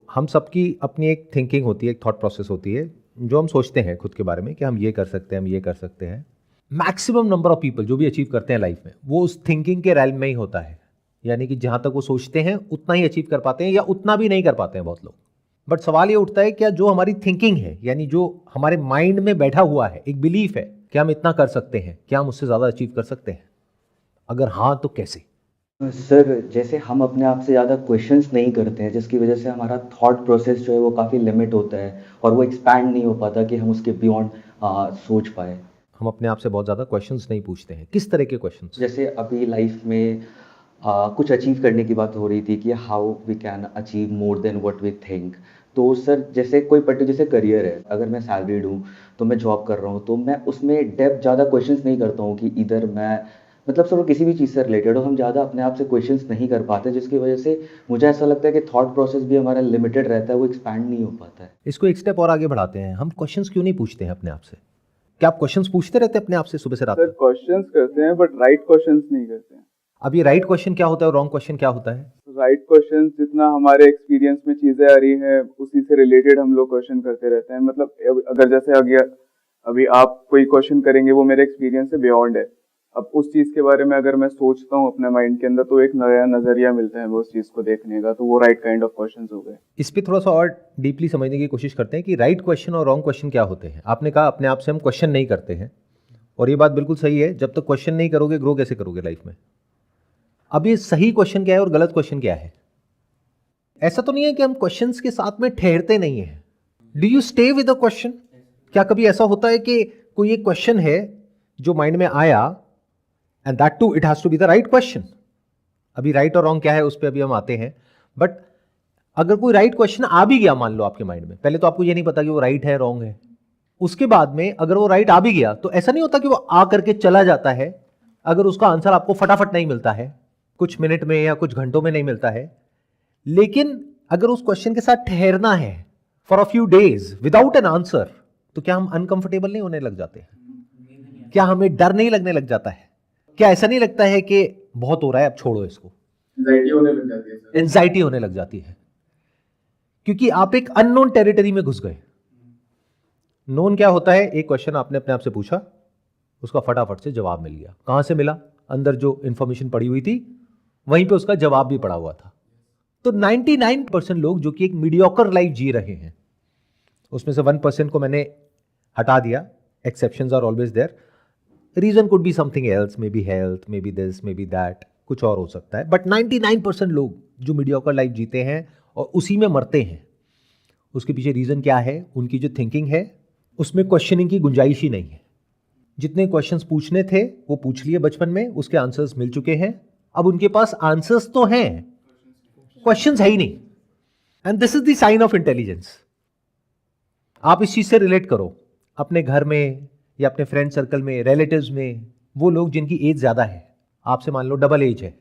हम सबकी अपनी एक थिंकिंग होती है, एक थॉट प्रोसेस होती है, जो हम सोचते हैं खुद के बारे में कि हम ये कर सकते हैं, हम ये कर सकते हैं। मैक्सिमम नंबर ऑफ पीपल जो भी अचीव करते हैं लाइफ में, वो उस थिंकिंग के रैल्म में ही होता है। यानी कि जहाँ तक वो सोचते हैं उतना ही अचीव कर पाते हैं, या उतना भी नहीं कर पाते हैं बहुत लोग। बट सवाल ये उठता है, क्या जो हमारी थिंकिंग है, यानी जो हमारे माइंड में बैठा हुआ है, एक बिलीफ है कि हम इतना कर सकते हैं, क्या हम उससे ज़्यादा अचीव कर सकते हैं? अगर हाँ तो कैसे? सर, जैसे हम अपने आप से ज़्यादा क्वेश्चंस नहीं करते हैं, जिसकी वजह से हमारा थॉट प्रोसेस जो है वो काफ़ी लिमिट होता है और वो एक्सपैंड नहीं हो पाता कि हम उसके बियॉन्ड सोच पाए। हम अपने आप से बहुत ज़्यादा क्वेश्चंस नहीं पूछते हैं। किस तरह के क्वेश्चंस? जैसे अभी लाइफ में कुछ अचीव करने की बात हो रही थी कि how we can achieve more than what we think. तो सर, जैसे कोई पर्टिकुलर जैसे करियर है, अगर मैं सैलरीड हूँ, तो मैं जॉब कर रहा हूँ, तो मैं उसमें डेप्थ ज़्यादा क्वेश्चंस नहीं करता हूँ कि इधर मैं मतलब सर वो किसी भी चीज़ से रिलेटेड हो, हम ज़्यादा अपने आप से क्वेश्चंस नहीं कर पाते, जिसकी वजह से मुझे ऐसा लगता है कि थॉट प्रोसेस भी हमारा लिमिटेड रहता है, वो एक्सपैंड नहीं हो पाता है। इसको एक स्टेप और आगे बढ़ाते हैं। हम क्वेश्चंस क्यों नहीं पूछते हैं अपने आप से? क्या आप क्वेश्चंस पूछते रहते हैं अपने आप से सुबह से रात सर तक? क्वेश्चंस करते हैं बट राइट क्वेश्चंस नहीं करते हैं। अब ये राइट क्वेश्चन क्या होता है और रॉन्ग क्वेश्चन क्या होता है? राइट क्वेश्चंस जितना हमारे एक्सपीरियंस में चीजें आ रही हैं उसी से रिलेटेड हम लोग क्वेश्चन करते रहते हैं। मतलब अगर जैसे अभी आप कोई क्वेश्चन करेंगे वो मेरे एक्सपीरियंस से बियॉन्ड है। अब उस चीज के बारे में अगर मैं सोचता हूँ अपने माइंड के अंदर तो एक नया नजरिया मिलता है वो उस चीज को देखने का, तो वो राइट काइंड ऑफ क्वेश्चंस हो गए। इस पे थोड़ा सा और डीपली समझने की कोशिश करते हैं कि राइट क्वेश्चन और रॉन्ग क्वेश्चन क्या होते हैं। आपने कहा अपने आप से हम क्वेश्चन नहीं करते हैं, और ये बात बिल्कुल सही है। जब तक क्वेश्चन नहीं करोगे, ग्रो कैसे करोगे लाइफ में? अब ये सही क्वेश्चन क्या है और गलत क्वेश्चन क्या है? ऐसा तो नहीं है कि हम क्वेश्चंस के साथ में ठहरते नहीं है। Do you stay with a question? क्या कभी ऐसा होता है कि कोई एक क्वेश्चन है जो माइंड में आया, and that too it has to be the right question. अभी राइट और रॉन्ग क्या है उस पर अभी हम आते हैं। बट अगर कोई राइट क्वेश्चन आ भी गया मान लो आपके माइंड में, पहले तो आपको ये नहीं पता कि वो राइट है रॉन्ग है। उसके बाद में अगर वो राइट आ भी गया तो ऐसा नहीं होता कि वो आ करके चला जाता है। अगर उसका आंसर आपको फटाफट नहीं मिलता है, कुछ मिनट में या कुछ घंटों में नहीं मिलता है, लेकिन अगर उस क्वेश्चन के साथ ठहरना है for a few days without an answer, तो क्या हम अनकंफर्टेबल नहीं होने लग जाते हैं? क्या हमें डर नहीं लगने लग जाता है? क्या ऐसा नहीं लगता है कि बहुत हो रहा है अब छोड़ो इसको? एंजाइटी होने लग जाती है सर। एंजाइटी होने लग जाती है, क्योंकि आप एक अननोन टेरिटरी में घुस गए। नोन क्या होता है? एक क्वेश्चन आपने अपने आप से पूछा, उसका फटाफट से जवाब मिल गया। कहां से मिला? अंदर जो इंफॉर्मेशन पड़ी हुई थी वहीं पे उसका जवाब भी पड़ा हुआ था। तो 99% लोग जो कि एक मीडियोकर लाइफ जी रहे हैं, उसमें से 1% को मैंने हटा दिया, exceptions are always there. Reason could be something else, maybe health, maybe this, maybe that, कुछ और हो सकता है। बट 99% लोग जो मीडियोकर लाइफ जीते हैं और उसी में मरते हैं, उसके पीछे रीजन क्या है? उनकी जो थिंकिंग है उसमें क्वेश्चनिंग की गुंजाइश ही नहीं है। जितने क्वेश्चंस पूछने थे वो पूछ लिए बचपन में, उसके आंसर्स मिल चुके हैं। अब उनके पास आंसर्स तो हैं, क्वेश्चंस है ही नहीं। And this is the sign of intelligence. आप इस चीज से रिलेट करो अपने घर में या अपने फ्रेंड सर्कल में, रिलेटिव्स में। वो लोग जिनकी एज ज्यादा है, आपसे मान लो डबल एज है,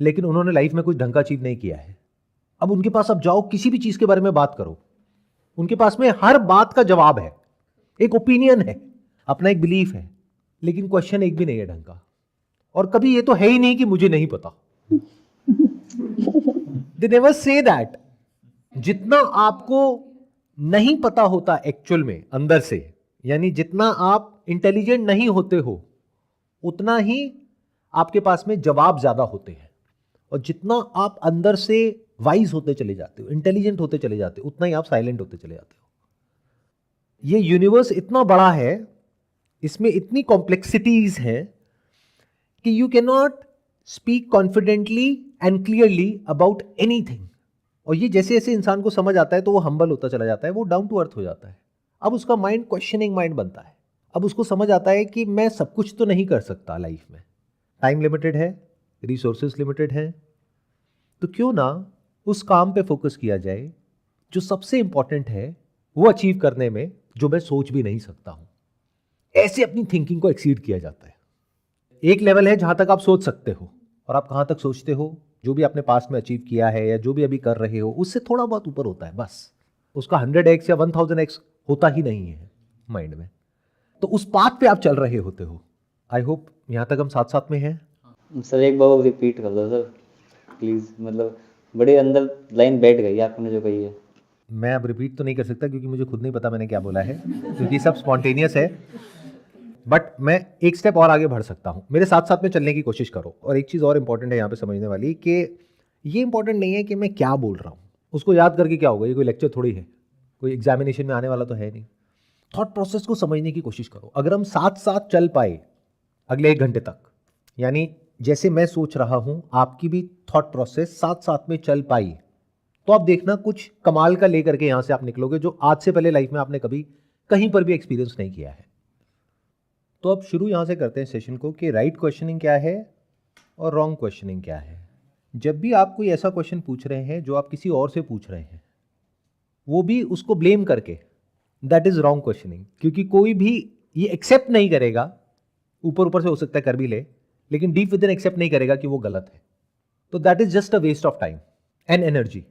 लेकिन उन्होंने लाइफ में कुछ ढंग का अचीव नहीं किया है। अब उनके पास अब जाओ, किसी भी चीज के बारे में बात करो, उनके पास में हर बात का जवाब है, एक ओपिनियन है, अपना एक बिलीफ है, लेकिन क्वेश्चन एक भी नहीं है ढंग का। और कभी ये तो है ही नहीं कि मुझे नहीं पता। They never say that. जितना आपको नहीं पता होता एक्चुअल में अंदर से, यानी जितना आप इंटेलिजेंट नहीं होते हो, उतना ही आपके पास में जवाब ज्यादा होते हैं। और जितना आप अंदर से वाइज होते चले जाते हो, इंटेलिजेंट होते चले जाते हो, उतना ही आप साइलेंट होते चले जाते हो। ये यूनिवर्स इतना बड़ा है, इसमें इतनी कॉम्प्लेक्सिटीज हैं कि you can not speak confidently and clearly about anything. और ये जैसे जैसे इंसान को समझ आता है तो वो हम्बल होता चला जाता है, वो डाउन टू अर्थ हो जाता है। अब उसका माइंड क्वेश्चनिंग माइंड बनता है। अब उसको समझ आता है कि मैं सब कुछ तो नहीं कर सकता लाइफ में, टाइम लिमिटेड है, रिसोर्सेज लिमिटेड है। तो क्यों ना उस काम पे फोकस किया जाए जो सबसे इंपॉर्टेंट है, वो अचीव करने में जो मैं सोच भी नहीं सकता हूं। ऐसे अपनी थिंकिंग को एक्सीड किया जाता है। एक लेवल है जहां तक आप सोच सकते हो, और आप कहां तक सोचते हो, जो भी आपने पास्ट में अचीव किया है या जो भी अभी कर रहे हो, उससे थोड़ा बहुत ऊपर होता है बस। उसका 100x या 1000x होता ही नहीं है माइंड में। तो उस पाथ पे आप चल रहे होते हो। आई होप यहां तक हम साथ साथ में हैं। सर, एक बार रिपीट कर दो सर, प्लीज़। मतलब बड़ी अंदर लाइन बैठ गई आपने जो कही है। मैं अब रिपीट तो नहीं कर सकता क्योंकि मुझे खुद नहीं पता मैंने क्या बोला है, क्योंकि सब स्पॉन्टेनियस है, बट मैं एक स्टेप और आगे बढ़ सकता हूँ। मेरे साथ साथ में चलने की कोशिश करो। और एक चीज़ और इंपॉर्टेंट है यहाँ पे समझने वाली, कि ये इंपॉर्टेंट नहीं है कि मैं क्या बोल रहा हूँ, उसको याद करके क्या होगा, ये कोई लेक्चर थोड़ी है, कोई एग्जामिनेशन में आने वाला तो है नहीं। थॉट प्रोसेस को समझने की कोशिश करो। अगर हम साथ साथ चल पाए अगले 1 घंटे तक, यानी जैसे मैं सोच रहा हूं आपकी भी थॉट प्रोसेस साथ साथ में चल पाई, तो आप देखना कुछ कमाल का लेकर के यहां से आप निकलोगे, जो आज से पहले लाइफ में आपने कभी कहीं पर भी एक्सपीरियंस नहीं किया है। तो अब शुरू यहां से करते हैं सेशन को, कि राइट क्वेश्चनिंग क्या है और रॉन्ग क्वेश्चनिंग क्या है। जब भी आप कोई ऐसा क्वेश्चन पूछ रहे हैं जो आप किसी और से पूछ रहे हैं, वो भी उसको ब्लेम करके, दैट इज रॉन्ग क्वेश्चनिंग। क्योंकि कोई भी ये एक्सेप्ट नहीं करेगा, ऊपर ऊपर से हो सकता है कर भी ले, लेकिन डीप विद इन एक्सेप्ट नहीं करेगा कि वो गलत है। तो that is just a waste of time and energy.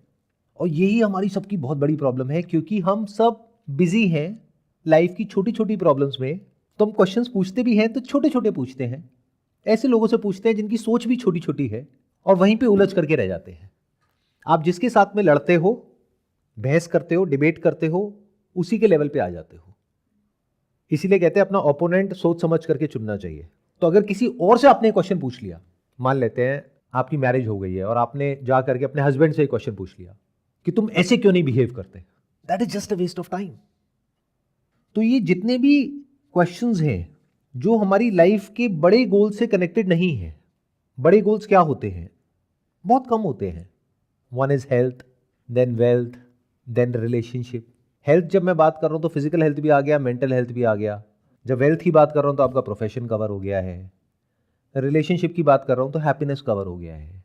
और यही हमारी सबकी बहुत बड़ी प्रॉब्लम है, क्योंकि हम सब बिजी हैं लाइफ की छोटी छोटी प्रॉब्लम्स में। तो हम क्वेश्चंस पूछते भी हैं तो छोटे छोटे पूछते हैं, ऐसे लोगों से पूछते हैं जिनकी सोच भी छोटी छोटी है, और वहीं पे उलझ करके रह जाते हैं। आप जिसके साथ में लड़ते हो, बहस करते हो, डिबेट करते हो, उसी के लेवल पे आ जाते हो। इसीलिए कहते हैं अपना ओपोनेंट सोच समझ करके चुनना चाहिए। तो अगर किसी और से आपने क्वेश्चन पूछ लिया, मान लेते हैं आपकी मैरिज हो गई है और आपने जा करके अपने हस्बैंड से क्वेश्चन पूछ लिया कि तुम ऐसे क्यों नहीं बिहेव करते, that is just a waste of time. तो ये जितने भी क्वेश्चंस हैं जो हमारी लाइफ के बड़े गोल से कनेक्टेड नहीं है। बड़े गोल्स क्या होते हैं? बहुत कम होते हैं। One is health, then wealth, then relationship. Health जब मैं बात कर रहा हूं तो फिजिकल हेल्थ भी आ गया, मेंटल हेल्थ भी आ गया। जब वेल्थ की बात कर रहा हूं तो आपका प्रोफेशन कवर हो गया है। रिलेशनशिप की बात कर रहा हूं तो हैप्पीनेस कवर हो गया है।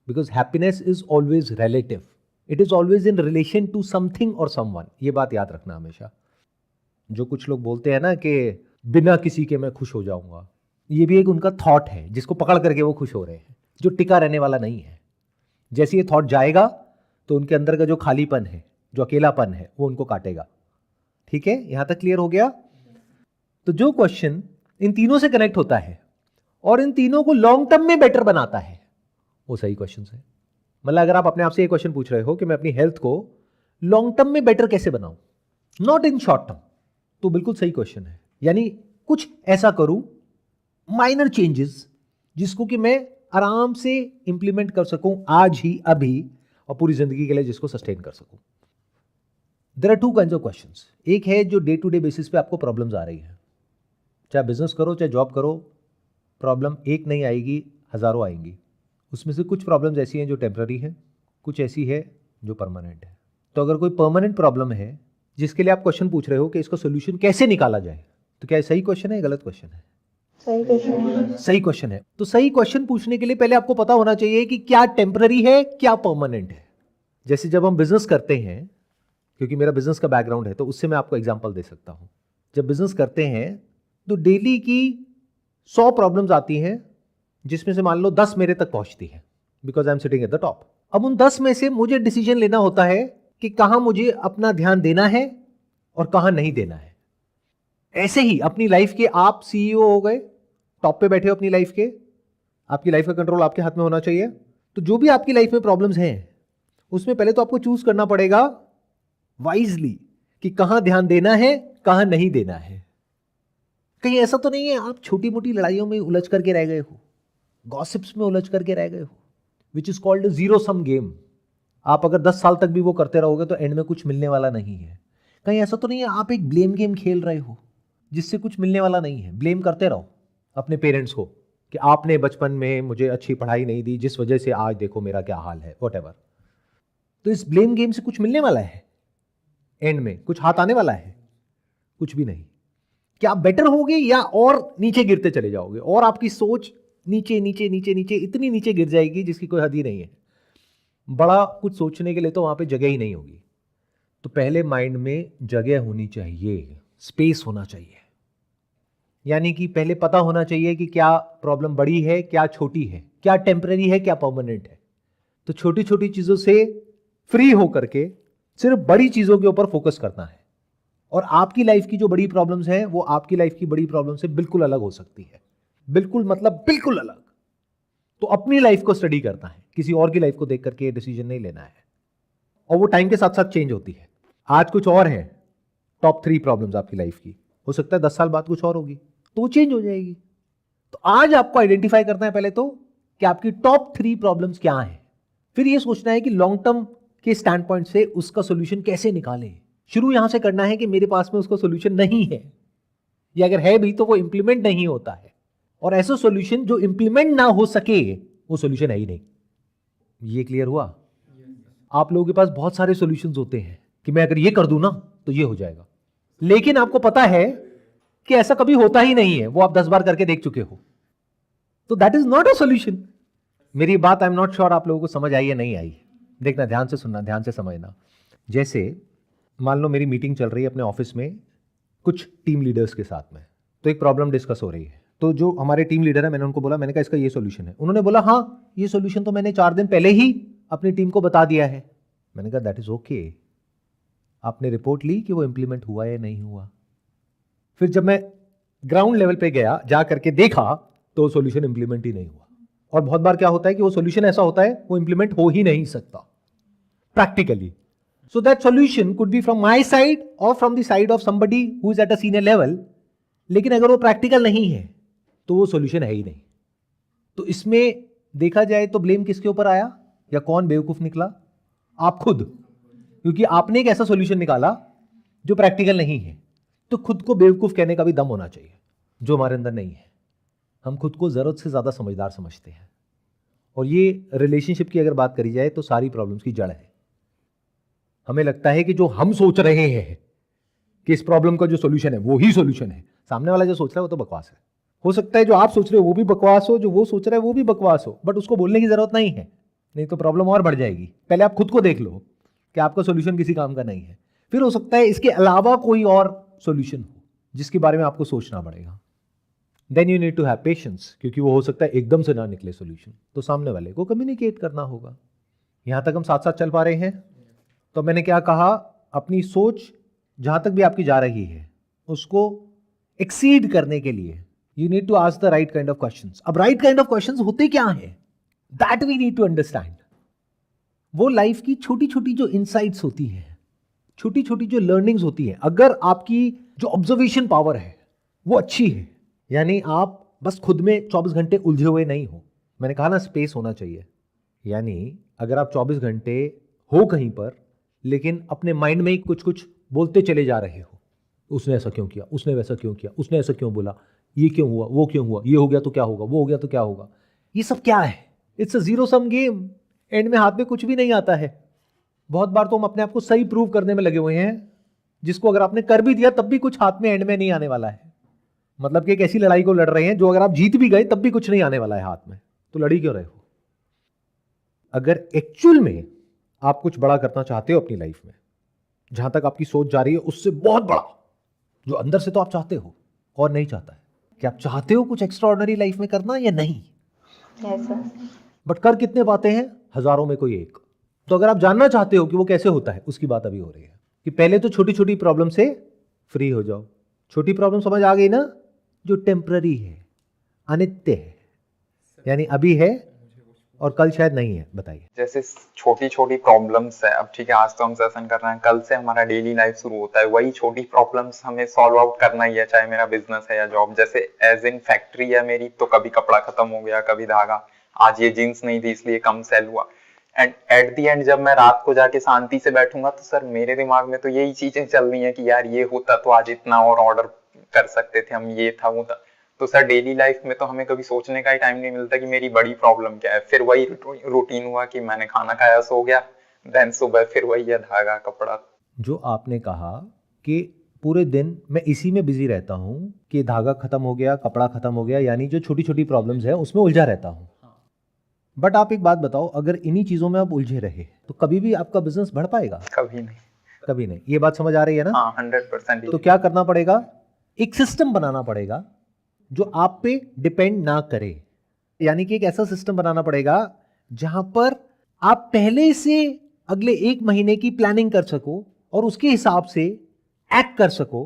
Because happiness is always relative, it is always in relation to something और समवन। ये बात याद रखना हमेशा। जो कुछ लोग बोलते हैं ना कि बिना किसी के मैं खुश हो जाऊंगा, ये भी एक उनका थॉट है जिसको पकड़ करके वो खुश हो रहे हैं, जो टिका रहने वाला नहीं है। जैसे ये थॉट जाएगा तो उनके अंदर का जो खालीपन है, जो अकेलापन है, वो उनको काटेगा। ठीक है, यहां तक क्लियर हो गया? तो जो क्वेश्चन इन तीनों से कनेक्ट होता है और इन तीनों को लॉन्ग टर्म में बेटर बनाता है, वो सही क्वेश्चन है। मतलब अगर आप अपने आप से ये क्वेश्चन पूछ रहे हो कि मैं अपनी हेल्थ को लॉन्ग टर्म में बेटर कैसे बनाऊं, नॉट इन शॉर्ट टर्म, तो बिल्कुल सही क्वेश्चन है। यानी कुछ ऐसा करूं, माइनर चेंजेस, जिसको कि मैं आराम से इंप्लीमेंट कर सकूं आज ही, अभी, और पूरी जिंदगी के लिए जिसको सस्टेन कर सकूं। There are two kinds of questions. एक है जो डे टू डे बेसिस पे आपको प्रॉब्लम्स आ रही है, चाहे बिजनेस करो चाहे जॉब करो, प्रॉब्लम एक नहीं आएगी, हजारों आएंगी। उसमें से कुछ प्रॉब्लम्स ऐसी हैं जो टेम्पररी है, कुछ ऐसी है जो परमानेंट है। तो अगर कोई परमानेंट प्रॉब्लम है जिसके लिए आप क्वेश्चन पूछ रहे हो कि इसका सोल्यूशन कैसे निकाला जाए, तो क्या सही क्वेश्चन है या गलत क्वेश्चन है? सही क्वेश्चन है। सही क्वेश्चन है। तो सही क्वेश्चन पूछने के लिए पहले आपको पता होना चाहिए कि क्या टेम्पररी है, क्या परमानेंट है। जैसे जब हम बिजनेस करते हैं, क्योंकि मेरा बिजनेस का बैकग्राउंड है तो उससे मैं आपको एग्जांपल दे सकता हूं। जब बिजनेस करते हैं तो डेली की 100 प्रॉब्लम्स आती हैं, जिसमें से मान लो 10 मेरे तक पहुंचती है, because I am sitting at the top. अब उन 10 में से मुझे डिसीजन लेना होता है कि कहां मुझे अपना ध्यान देना है और कहां नहीं देना है। ऐसे ही अपनी लाइफ के आप सीईओ हो गए, टॉप पे बैठे हो अपनी लाइफ के, आपकी लाइफ का कंट्रोल आपके हाथ में होना चाहिए। तो जो भी आपकी लाइफ में प्रॉब्लम्स हैं, उसमें पहले तो आपको चूज करना पड़ेगा वाइजली कि कहां ध्यान देना है, कहां नहीं देना है। कहीं ऐसा तो नहीं है आप छोटी मोटी लड़ाइयों में उलझ करके रह गए हो, गॉसिप्स में उलझ करके रह गए हो, विच is called zero sum game. आप अगर 10 साल तक भी वो करते रहोगे तो एंड में कुछ मिलने वाला नहीं है। कहीं ऐसा तो नहीं है आप एक ब्लेम गेम खेल रहे हो जिससे कुछ मिलने वाला नहीं है। ब्लेम करते रहो अपने पेरेंट्स को कि आपने बचपन में मुझे अच्छी पढ़ाई नहीं दी, जिस वजह से आज देखो मेरा क्या हाल है, व्हाटएवर। तो इस ब्लेम गेम से कुछ मिलने वाला है? एंड में कुछ हाथ आने वाला है? कुछ भी नहीं। क्या आप बेटर होगे या और नीचे गिरते चले जाओगे, और आपकी सोच नीचे नीचे नीचे नीचे इतनी नीचे गिर जाएगी जिसकी कोई हद ही नहीं है। बड़ा कुछ सोचने के लिए तो वहां पे जगह ही नहीं होगी। तो पहले माइंड में जगह होनी चाहिए, स्पेस होना चाहिए। यानी कि पहले पता होना चाहिए कि क्या प्रॉब्लम बड़ी है, क्या छोटी है, क्या टेम्पररी है, क्या परमानेंट है। तो छोटी छोटी चीजों से फ्री होकर के सिर्फ बड़ी चीजों के ऊपर फोकस करना है। और आपकी लाइफ की जो बड़ी प्रॉब्लम्स हैं वो आपकी लाइफ की बड़ी प्रॉब्लम से बिल्कुल अलग हो सकती है। बिल्कुल मतलब बिल्कुल अलग। तो अपनी लाइफ को स्टडी करना है, किसी और की लाइफ को देख करके डिसीजन नहीं लेना है। और वो टाइम के साथ साथ चेंज होती है। आज कुछ और है, टॉप 3 प्रॉब्लम्स आपकी लाइफ की, हो सकता है 10 साल बाद कुछ और होगी, तो वो चेंज हो जाएगी। तो आज आपको आइडेंटिफाई करना है पहले तो कि आपकी टॉप 3 प्रॉब्लम्स क्या हैं, फिर ये सोचना है कि लॉन्ग टर्म के स्टैंड पॉइंट से उसका सोल्यूशन कैसे निकालें। शुरू यहां से करना है कि मेरे पास में उसका सोल्यूशन नहीं है, या अगर है भी तो वो इंप्लीमेंट नहीं होता है, और ऐसा सोल्यूशन जो इंप्लीमेंट ना हो सके वो सोल्यूशन है ही नहीं। ये क्लियर हुआ? आप लोगों के पास बहुत सारे सॉल्यूशंस होते हैं कि मैं अगर ये कर दूं ना तो ये हो जाएगा, लेकिन आपको पता है कि ऐसा कभी होता ही नहीं है, वो आप 10 बार करके देख चुके हो, तो that is not a solution. मेरी बात आई एम नॉट श्योर आप लोगों को समझ आई या नहीं आई। देखना, ध्यान से सुनना, ध्यान से समझना। जैसे मान लो मेरी मीटिंग चल रही है अपने ऑफिस में कुछ टीम लीडर्स के साथ में, तो एक प्रॉब्लम डिस्कस हो रही है, तो जो हमारे टीम लीडर है मैंने उनको बोला, मैंने कहा इसका ये सॉल्यूशन है। उन्होंने बोला हाँ ये सॉल्यूशन तो मैंने 4 दिन पहले ही अपनी टीम को बता दिया है। मैंने कहा दैट इज ओके, आपने रिपोर्ट ली कि वो इंप्लीमेंट हुआ या नहीं हुआ। फिर जब मैं ग्राउंड लेवल पे गया, जा करके देखा, तो सॉल्यूशन इंप्लीमेंट ही नहीं हुआ। और बहुत बार क्या होता है कि वो सॉल्यूशन ऐसा होता है वो इंप्लीमेंट हो ही नहीं सकता practically. So that solution could be from my side और from the side of somebody who is at a senior level, लेकिन अगर वो प्रैक्टिकल नहीं है तो वो सॉल्यूशन है ही नहीं। तो इसमें देखा जाए तो ब्लेम किसके ऊपर आया या कौन बेवकूफ निकला? आप खुद, क्योंकि आपने एक ऐसा सॉल्यूशन निकाला जो प्रैक्टिकल नहीं है। तो खुद को बेवकूफ कहने का भी दम होना चाहिए, जो हमारे अंदर नहीं है। हम खुद को जरूरत से ज्यादा समझदार समझते हैं, और ये रिलेशनशिप की अगर बात करी जाए तो सारी प्रॉब्लम्स की जड़ है। हमें लगता है कि जो हम सोच रहे हैं कि इस प्रॉब्लम का जो सॉल्यूशन है वो ही सॉल्यूशन है, सामने वाला जो सोच रहा है वो तो बकवास है। हो सकता है जो आप सोच रहे हो वो भी बकवास हो, जो वो सोच रहा है वो भी बकवास हो, बट उसको बोलने की जरूरत नहीं है, नहीं तो प्रॉब्लम और बढ़ जाएगी। पहले आप खुद को देख लो कि आपका सॉल्यूशन किसी काम का नहीं है, फिर हो सकता है इसके अलावा कोई और सॉल्यूशन हो जिसके बारे में आपको सोचना पड़ेगा। Then you need to have patience, क्योंकि वो हो सकता है एकदम से ना निकले सॉल्यूशन, तो सामने वाले को कम्युनिकेट करना होगा। यहां तक हम साथ साथ चल पा रहे हैं? तो मैंने क्या कहा, अपनी सोच जहां तक भी आपकी जा रही है उसको एक्सीड करने के लिए you need to ask the right kind of questions. अब राइट काइंड ऑफ क्वेश्चंस होते क्या हैं, that we need to understand. वो लाइफ की छोटी छोटी जो इनसाइट्स होती हैं, छोटी छोटी जो लर्निंग्स होती हैं, अगर आपकी जो ऑब्जर्वेशन पावर है वो अच्छी है, यानी आप बस खुद में 24 घंटे उलझे हुए नहीं हो। मैंने कहा ना स्पेस होना चाहिए, यानी अगर आप 24 घंटे हो कहीं पर लेकिन अपने माइंड में ही कुछ कुछ बोलते चले जा रहे हो, उसने ऐसा क्यों किया, उसने वैसा क्यों किया, उसने ऐसा क्यों बोला, ये क्यों हुआ, वो क्यों हुआ, ये हो गया तो क्या होगा, वो हो गया तो क्या होगा, ये सब क्या है? It's a zero sum game. And में हाथ में कुछ भी नहीं आता है। बहुत बार तो हम अपने आप को सही प्रूव करने में लगे हुए हैं, जिसको अगर आपने कर भी दिया तब भी कुछ हाथ में एंड में नहीं आने वाला है। मतलब कि एक ऐसी लड़ाई को लड़ रहे हैं जो अगर आप जीत भी गए तब भी कुछ नहीं आने वाला है हाथ में, तो लड़ी क्यों रहे हो? अगर एक्चुअल में आप कुछ बड़ा करना चाहते हो अपनी लाइफ में, जहां तक आपकी सोच जा रही है उससे बहुत बड़ा, जो अंदर से तो आप चाहते हो, और नहीं चाहता है कि आप चाहते हो कुछ एक्स्ट्राऑर्डिनरी लाइफ में करना या नहीं, Yes, sir. बट कर कितने पाते हैं? हजारों में कोई एक। तो अगर आप जानना चाहते हो कि वो कैसे होता है, उसकी बात अभी हो रही है कि पहले तो छोटी छोटी प्रॉब्लम से फ्री हो जाओ। छोटी प्रॉब्लम समझ आ गई ना, जो टेम्पररी है, अनित्य है, यानी अभी है और कल शायद नहीं है। बताइए। जैसे छोटी छोटी प्रॉब्लम्स है, अब ठीक है आज तो हम सेशन कर रहे हैं, कल से हमारा डेली लाइफ शुरू होता है, वही छोटी प्रॉब्लम्स हमें सॉल्व आउट करना ही है, चाहे मेरा बिजनेस है या जॉब। जैसे एज इन फैक्ट्री है मेरी, तो कभी कपड़ा खत्म हो गया, कभी धागा, आज ये जीन्स नहीं थी इसलिए कम सेल हुआ। एंड एट दी एंड जब मैं रात को जाके शांति से बैठूंगा तो सर मेरे दिमाग में तो यही चीजें चल रही हैं कि यार ये होता तो आज इतना और ऑर्डर कर सकते थे हम, ये था वो था। तो सर डेली लाइफ में तो हमें कभी सोचने का ही टाइम नहीं मिलता कि मेरी बड़ी प्रॉब्लम क्या है। फिर वही रूटीन हुआ कि मैंने खाना खाया, सो गया, देन सुबह फिर वही है धागा कपड़ा। जो आपने कहा कि पूरे दिन मैं इसी में बिजी रहता हूं कि धागा खत्म हो गया, कपड़ा खत्म हो गया, यानी जो छोटी छोटी प्रॉब्लम्स है उसमें उलझा रहता हूं। बट आप एक बात बताओ, अगर इन्हीं चीजों में आप उलझे रहे तो कभी भी आपका बिजनेस बढ़ पाएगा? कभी नहीं। कभी नहीं। ये बात समझ आ रही है ना? हाँ 100%। तो क्या करना पड़ेगा? एक सिस्टम बनाना पड़ेगा जो आप पे डिपेंड ना करे, यानी कि एक ऐसा सिस्टम बनाना पड़ेगा जहां पर आप पहले से अगले 1 महीने की प्लानिंग कर सको और उसके हिसाब से एक्ट कर सको।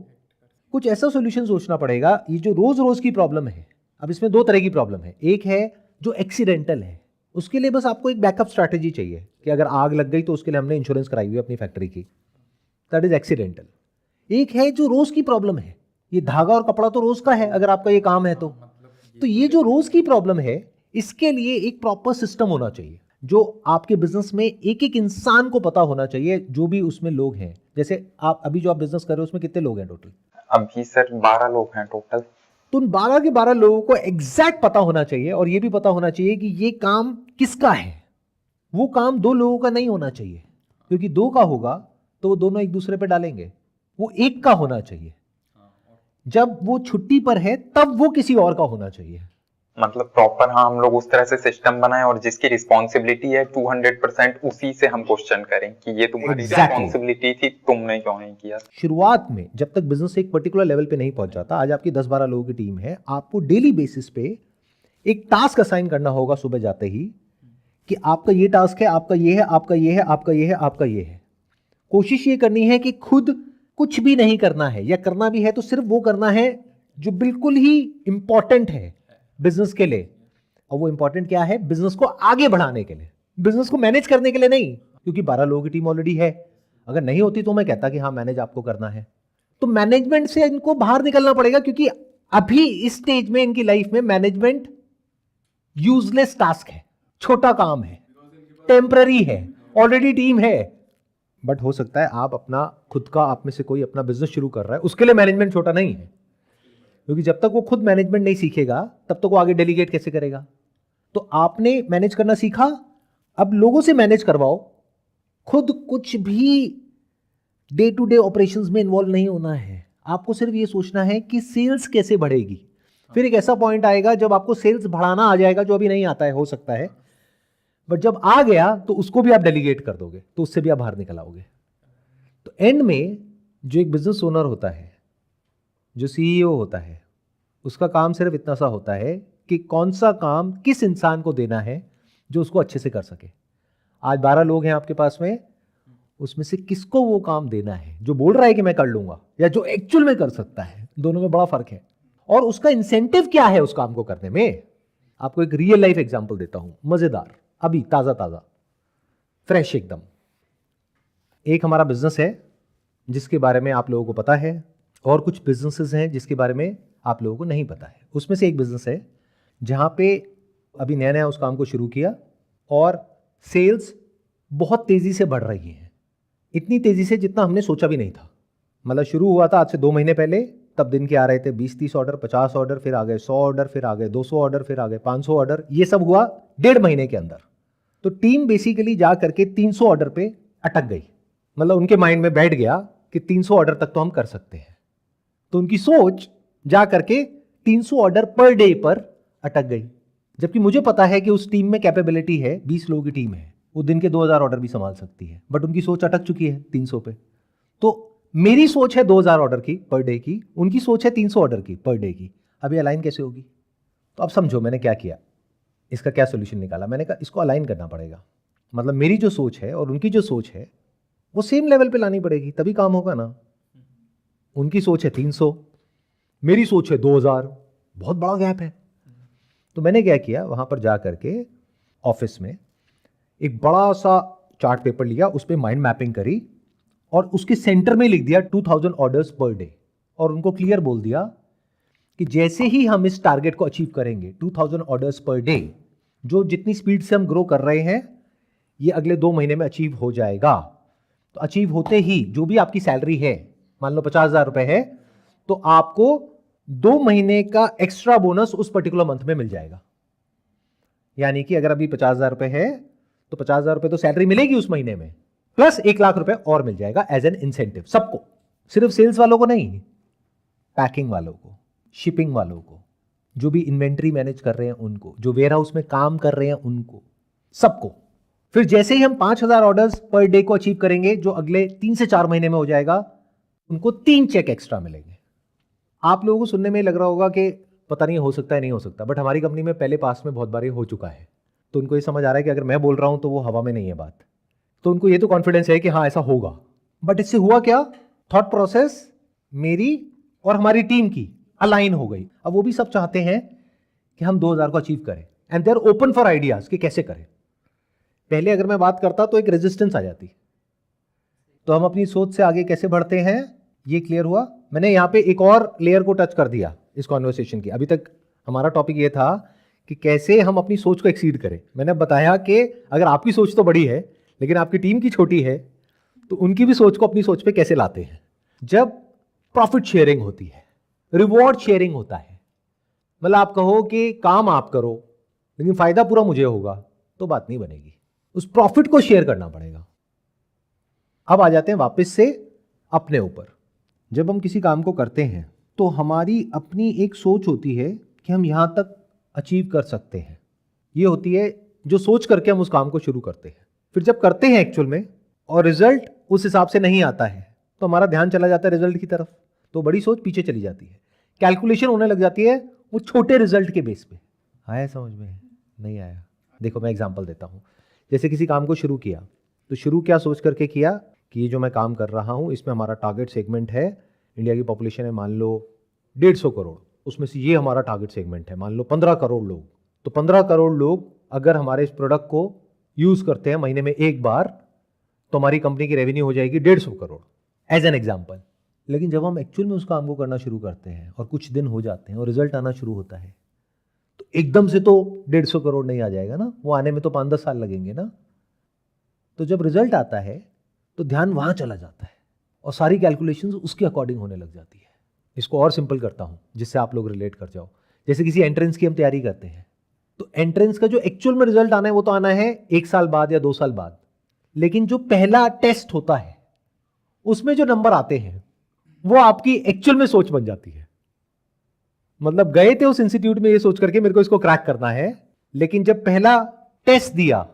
कुछ ऐसा सॉल्यूशन सोचना पड़ेगा। ये जो रोज रोज की प्रॉब्लम है, अब इसमें 2 तरह की प्रॉब्लम है। एक है जो एक्सीडेंटल है, उसके लिए बस आपको एक बैकअप स्ट्रैटेजी चाहिए कि अगर आग लग गई तो उसके लिए हमने इंश्योरेंस कराई हुई है अपनी फैक्ट्री की, दैट इज एक्सीडेंटल। एक है जो रोज की प्रॉब्लम है, ये धागा और कपड़ा तो रोज का है अगर आपका ये काम है तो ये जो रोज की प्रॉब्लम है इसके लिए एक प्रॉपर सिस्टम होना चाहिए, जो आपके बिजनेस में एक एक इंसान को पता होना चाहिए, जो भी उसमें लोग हैं। जैसे आप अभी जो आप बिजनेस कर रहे हो उसमें कितने लोग हैं टोटल? अभी सर 12 लोग हैं टोटल। तो उन 12 के 12 लोगों को एग्जैक्ट पता होना चाहिए और ये भी पता होना चाहिए कि ये काम किसका है। वो काम 2 लोगों का नहीं होना चाहिए, क्योंकि 2 का होगा तो वो दोनों एक दूसरे पे डालेंगे। वो एक का होना चाहिए। जब वो छुट्टी पर है तब वो किसी और का होना चाहिए। मतलब प्रॉपर, हाँ, हम लोग उस तरह से सिस्टम बनाए और जिसकी रिस्पॉन्सिबिलिटी है 200% उसी से हम क्वेश्चन करें कि ये तुम्हारी Exactly. रिस्पॉन्सिबिलिटी थी, तुमने क्यों नहीं किया। शुरुआत में जब तक बिजनेस एक पर्टिकुलर लेवल पे नहीं पहुंच जाता, आज आपकी 10-12 लोगों की टीम है, आपको डेली बेसिस पे एक टास्क असाइन करना होगा सुबह जाते ही कि आपका ये टास्क है, आपका ये है, आपका ये है, आपका ये है, आपका ये है। कोशिश ये करनी है कि खुद कुछ भी नहीं करना है, या करना भी है तो सिर्फ वो करना है जो बिल्कुल ही इंपॉर्टेंट है बिजनेस के लिए। और वो इंपॉर्टेंट क्या है? बिजनेस को आगे बढ़ाने के लिए, बिजनेस को मैनेज करने के लिए नहीं, क्योंकि 12 लोगों की टीम ऑलरेडी है। अगर नहीं होती तो मैं कहता कि हाँ मैनेज आपको करना है। तो मैनेजमेंट से इनको बाहर निकलना पड़ेगा, क्योंकि अभी इस स्टेज में इनकी लाइफ में मैनेजमेंट यूजलेस टास्क है, छोटा काम है, टेम्पररी है, ऑलरेडी टीम है। बट हो सकता है आप अपना खुद का, आप में से कोई अपना बिजनेस शुरू कर रहा है, उसके लिए मैनेजमेंट छोटा नहीं है, क्योंकि जब तक वो खुद मैनेजमेंट नहीं सीखेगा तब तक वो आगे डेलीगेट कैसे करेगा। तो आपने मैनेज करना सीखा, अब लोगों से मैनेज करवाओ, खुद कुछ भी डे टू डे ऑपरेशंस में इन्वॉल्व नहीं होना है। आपको सिर्फ ये सोचना है कि सेल्स कैसे बढ़ेगी। फिर एक ऐसा पॉइंट आएगा जब आपको सेल्स बढ़ाना आ जाएगा, जो अभी नहीं आता है, हो सकता है, बट जब आ गया तो उसको भी आप डेलीगेट कर दोगे, तो उससे भी आप बाहर निकल आओगे। तो एंड में जो एक बिजनेस ओनर होता है, जो सीईओ होता है, उसका काम सिर्फ इतना सा होता है कि कौन सा काम किस इंसान को देना है जो उसको अच्छे से कर सके। आज 12 लोग हैं आपके पास में, उसमें से किसको वो काम देना है जो बोल रहा है कि मैं कर लूंगा, या जो एक्चुअल में कर सकता है। दोनों में बड़ा फर्क है। और उसका इंसेंटिव क्या है उस काम को करने में। आपको एक रियल लाइफ एग्जांपल देता हूं, मजेदार, अभी ताजा ताजा, फ्रेश एकदम। एक हमारा बिजनेस है जिसके बारे में आप लोगों को पता है, और कुछ बिजनेसेस हैं जिसके बारे में आप लोगों को नहीं पता है। उसमें से एक बिजनेस है जहां पे अभी नया नया उस काम को शुरू किया और सेल्स बहुत तेजी से बढ़ रही है, इतनी तेजी से जितना हमने सोचा भी नहीं था। मतलब शुरू हुआ था आज से 2 महीने पहले, तब दिन के आ रहे थे 20-30 ऑर्डर, 50 ऑर्डर, फिर आ गए 100 ऑर्डर, फिर आ गए 200 ऑर्डर, फिर आ गए 500 ऑर्डर। ये सब हुआ 1.5 महीने के अंदर। तो टीम बेसिकली जा करके 300 ऑर्डर पे अटक गई। मतलब उनके माइंड में बैठ गया कि 300 ऑर्डर तक तो हम कर सकते हैं। तो उनकी सोच जा करके 300 ऑर्डर पर डे पर अटक गई। जबकि मुझे पता है कि उस टीम में कैपेबिलिटी है, 20 लोगों की टीम है, वो दिन के 2000 ऑर्डर भी संभाल सकती है, बट उनकी सोच अटक चुकी है 300 पे। तो मेरी सोच है 2000 ऑर्डर की पर डे की, उनकी सोच है 300 ऑर्डर की पर डे की। अभी अलाइन कैसे होगी? तो अब समझो मैंने क्या किया, इसका क्या सोल्यूशन निकाला। मैंने कहा इसको अलाइन करना पड़ेगा। मतलब मेरी जो सोच है और उनकी जो सोच है वो सेम लेवल पे लानी पड़ेगी, तभी काम होगा ना। उनकी सोच है 300, मेरी सोच है 2000, बहुत बड़ा गैप है। तो मैंने क्या किया, वहां पर जा करके ऑफिस में एक बड़ा सा चार्ट पेपर लिया, उस पर माइंड मैपिंग करी और उसके सेंटर में लिख दिया 2000 ऑर्डर्स पर डे, और उनको क्लियर बोल दिया कि जैसे ही हम इस टारगेट को अचीव करेंगे 2000 ऑर्डर्स पर डे, जो जितनी स्पीड से हम ग्रो कर रहे हैं ये अगले 2 महीने में अचीव हो जाएगा। तो अचीव होते ही जो भी आपकी सैलरी है, मान लो 50,000 रुपए है, तो आपको 2 महीने का एक्स्ट्रा बोनस उस पर्टिकुलर मंथ में मिल जाएगा। यानी कि अगर अभी 50,000 रुपए है तो 50,000 रुपए तो सैलरी मिलेगी उस महीने में, प्लस 1 लाख रुपए और मिल जाएगा एज एन इंसेंटिव सबको। सिर्फ सेल्स वालों को नहीं, पैकिंग वालों को, शिपिंग वालों को, जो भी इन्वेंट्री मैनेज कर रहे हैं उनको, जो वेयर हाउस में काम कर रहे हैं उनको, सबको। फिर जैसे ही हम 5,000 ऑर्डर्स पर डे को अचीव करेंगे, जो अगले 3 से 4 महीने में हो जाएगा, उनको 3 चेक एक्स्ट्रा मिलेंगे। आप लोगों को सुनने में लग रहा होगा कि पता नहीं हो सकता है, नहीं हो सकता, बट हमारी कंपनी में पहले पास में बहुत बार ये हो चुका है। तो उनको ये समझ आ रहा है कि अगर मैं बोल रहा हूं तो वो हवा में नहीं है बात। तो उनको ये तो कॉन्फिडेंस है कि हाँ ऐसा होगा। बट इससे हुआ क्या, थॉट प्रोसेस मेरी और हमारी टीम की अलाइन हो गई। अब वो भी सब चाहते हैं कि हम 2000 को अचीव करें, and they are open for ideas कि कैसे करें। पहले अगर मैं बात करता तो एक रेजिस्टेंस आ जाती तो हम अपनी सोच से आगे कैसे बढ़ते हैं, ये क्लियर हुआ। मैंने यहाँ पे एक और लेयर को टच कर दिया इस कॉन्वर्सेशन की। अभी तक हमारा टॉपिक ये था कि कैसे हम अपनी सोच को एक्सीड करें। मैंने बताया कि अगर आपकी सोच तो बड़ी है लेकिन आपकी टीम की छोटी है, तो उनकी भी सोच को अपनी सोच पे कैसे लाते हैं। जब प्रॉफिट शेयरिंग होती है, रिवॉर्ड शेयरिंग होता है, मतलब आप कहो कि काम आप करो लेकिन फायदा पूरा मुझे होगा, तो बात नहीं बनेगी। उस प्रॉफिट को शेयर करना पड़ेगा। अब आ जाते हैं वापस से अपने ऊपर। जब हम किसी काम को करते हैं तो हमारी अपनी एक सोच होती है कि हम यहां तक अचीव कर सकते हैं। ये होती है जो सोच करके हम उस काम को शुरू करते हैं। फिर जब करते हैं एक्चुअल में और रिजल्ट उस हिसाब से नहीं आता है, तो हमारा ध्यान चला जाता है रिजल्ट की तरफ, तो बड़ी सोच पीछे चली जाती है। कैलकुलेशन होने लग जाती है वो छोटे रिजल्ट के बेस पे। आया समझ में? नहीं आया? देखो मैं एग्जांपल देता हूँ। जैसे किसी काम को शुरू किया, तो शुरू क्या सोच करके किया कि ये जो मैं काम कर रहा हूँ इसमें हमारा टारगेट सेगमेंट है, इंडिया की पॉपुलेशन है मान लो 150 करोड़, उसमें से ये हमारा टारगेट सेगमेंट है मान लो 15 करोड़ लोग। तो 15 करोड़ लोग अगर हमारे इस प्रोडक्ट को यूज करते हैं महीने में एक बार, तो हमारी कंपनी की रेवेन्यू हो जाएगी 150 करोड़, एज एन एग्जाम्पल। लेकिन जब हम एक्चुअल में उस काम को करना शुरू करते हैं और कुछ दिन हो जाते हैं और रिजल्ट आना शुरू होता है, तो एकदम से तो 150 करोड़ नहीं आ जाएगा ना, वो आने में तो 5-10 साल लगेंगे ना। तो जब रिजल्ट आता है तो ध्यान वहां चला जाता है और सारी कैलकुलेशंस उसके अकॉर्डिंग होने लग जाती है। इसको और सिंपल करता हूं जिससे आप लोग रिलेट कर जाओ। जैसे किसी एंट्रेंस की हम तैयारी करते हैं, तो एंट्रेंस का जो एक्चुअल में रिजल्ट आना है वो तो आना है 1 साल बाद या 2 साल बाद, लेकिन जो पहला टेस्ट होता है उसमें जो नंबर आते हैं वो आपकी एक्चुअल में सोच बन जाती है। मतलब गए थे उस इंस्टीट्यूट में ये सोच करके मेरे को इसको क्रैक करना है, लेकिन जब पहला टेस्ट दिया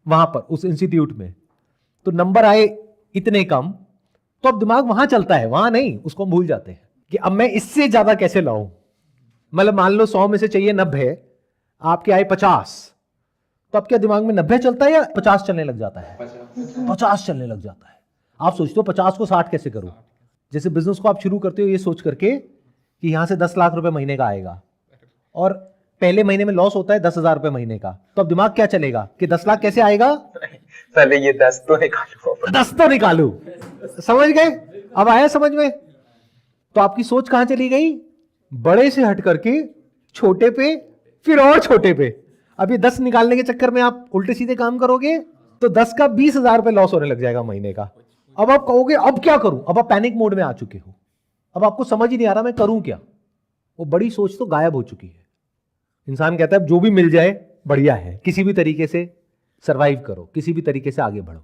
वहां पर उस इंस्टीट्यूट में तो नंबर आए इतने कम, तो अब दिमाग वहां चलता है, वहां नहीं, उसको हम भूल जाते हैं कि अब मैं इससे ज्यादा कैसे लाऊं। मतलब मान लो 100 में से चाहिए 90, आपके आए 50, तो अब क्या दिमाग में 90 चलता है या 50 चलने लग जाता है? 50 चलने लग जाता है। आप सोचते हो 50 को 60 कैसे करूं। जैसे बिजनेस को आप शुरू करते हो ये सोच करके कि यहां से 10 लाख रुपए महीने का आएगा और पहले महीने में लॉस होता है 10,000 रुपए महीने का, तो अब दिमाग क्या चलेगा कि 10 लाख कैसे आएगा, पहले ये 10 तो निकालू, 10 तो निकालू। समझ गए? अब आया समझ में? तो आपकी सोच कहां चली गई? बड़े से हट करके छोटे पे, फिर और छोटे पे। अब ये 10 निकालने के चक्कर में आप उल्टे सीधे काम करोगे तो 10 का 20,000 रुपए लॉस होने लग जाएगा महीने का। अब आप कहोगे अब क्या करूं, अब आप पैनिक मोड में आ चुके हो, अब आपको समझ ही नहीं आ रहा मैं करूं क्या। वो बड़ी सोच तो गायब हो चुकी है। इंसान कहता है जो भी मिल जाए बढ़िया है, किसी भी तरीके से सरवाइव करो, किसी भी तरीके से आगे बढ़ो।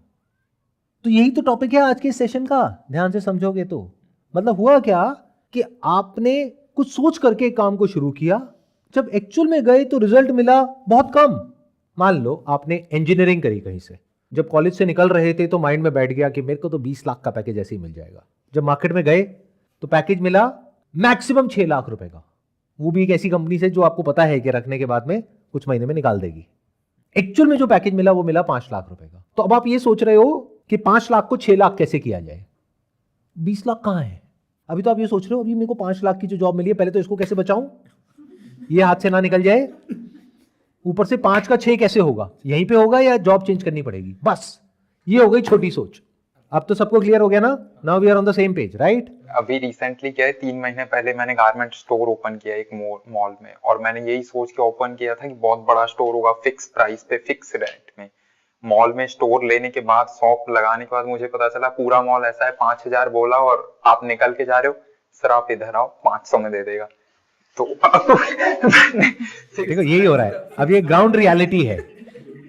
तो यही तो टॉपिक है आज के सेशन का, ध्यान से समझोगे तो। मतलब हुआ क्या कि आपने कुछ सोच करके एक काम को शुरू किया, जब एक्चुअल में गए तो रिजल्ट मिला बहुत कम। मान लो आपने इंजीनियरिंग करी कहीं से, जब कॉलेज से निकल रहे थे तो माइंड में बैठ गया कि मेरे को तो 20 लाख का पैकेज ऐसे ही मिल जाएगा। जब मार्केट में गए तो पैकेज मिला मैक्सिमम 6 लाख रुपए का, वो भी एक ऐसी कंपनी से जो आपको पता है कि रखने के बाद में कुछ महीने में निकाल देगी। एक्चुअल में जो पैकेज मिला वो मिला 5 लाख रुपए का। तो अब आप ये सोच रहे हो कि 5 लाख को 6 लाख कैसे किया जाए, 20 लाख कहां है। अभी तो आप ये सोच रहे हो अभी मेरे को 5 लाख की जो जॉब मिली है, पहले तो इसको कैसे बचाऊं, ये हाथ से ना निकल जाए, ऊपर से 5 का 6 कैसे होगा, यहीं पे होगा या जॉब चेंज करनी पड़ेगी। बस ये हो गई छोटी सोच। अब तो सबको क्लियर हो गया ना? Now we are on the same page, right? अभी रिसेंटली क्या है, 3 महीने पहले मैंने गारमेंट स्टोर ओपन किया एक मॉल में, और मैंने यही सोच के ओपन किया था कि बहुत बड़ा स्टोर होगा, फिक्स प्राइस पे, फिक्स रेंट में। मॉल में स्टोर लेने के बाद, शॉप लगाने के बाद मुझे पता चला पूरा मॉल ऐसा है, 5,000 बोला और आप निकल के जा रहे हो, सर आप इधर आओ 500 में दे देगा। तो देखो यही हो रहा है। अब ये ग्राउंड रियलिटी है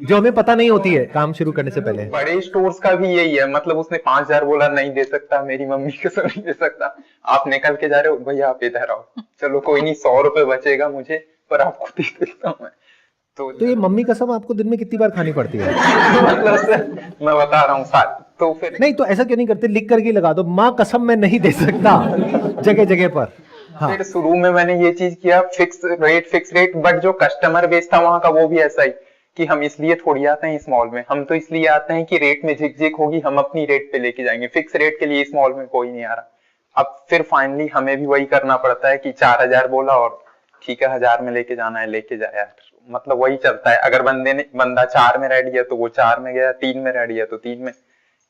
जो हमें पता नहीं होती है काम शुरू करने से पहले। बड़े स्टोर्स का भी यही है, मतलब उसने 5,000 बोला, नहीं दे सकता, मेरी मम्मी कसम नहीं दे सकता, आप निकल के जा रहे हो, भैया आप इधर आओ, चलो कोई नहीं 100 रुपए बचेगा मुझे, पर आपको दे देता हूँ मैं। तो ये मम्मी कसम आपको दिन में कितनी बार खानी पड़ती है? मतलब सर मैं बता रहा हूँ साथ, तो फिर नहीं तो ऐसा क्यों नहीं करते, लिख करके लगा दो माँ कसम मैं नहीं दे सकता जगह जगह पर। हाँ। फिर शुरू में मैंने ये चीज किया, फिक्स रेट, बट जो कस्टमर बेस था वहां का वो भी ऐसा ही कि हम इसलिए थोड़ी आते हैं इस मॉल में, हम तो इसलिए आते हैं कि रेट में झिकझिक होगी, हम अपनी रेट पे लेके जाएंगे, फिक्स रेट के लिए इस मॉल में कोई नहीं आ रहा। अब फिर फाइनली हमें भी वही करना पड़ता है कि 4,000 बोला और ठीक है 1,000 में लेके जाना है, लेके जाए यार, मतलब वही चलता है। अगर बंदा 4 में रेडी है तो वो 4 में गया, 3 में रेडी है तो 3 में,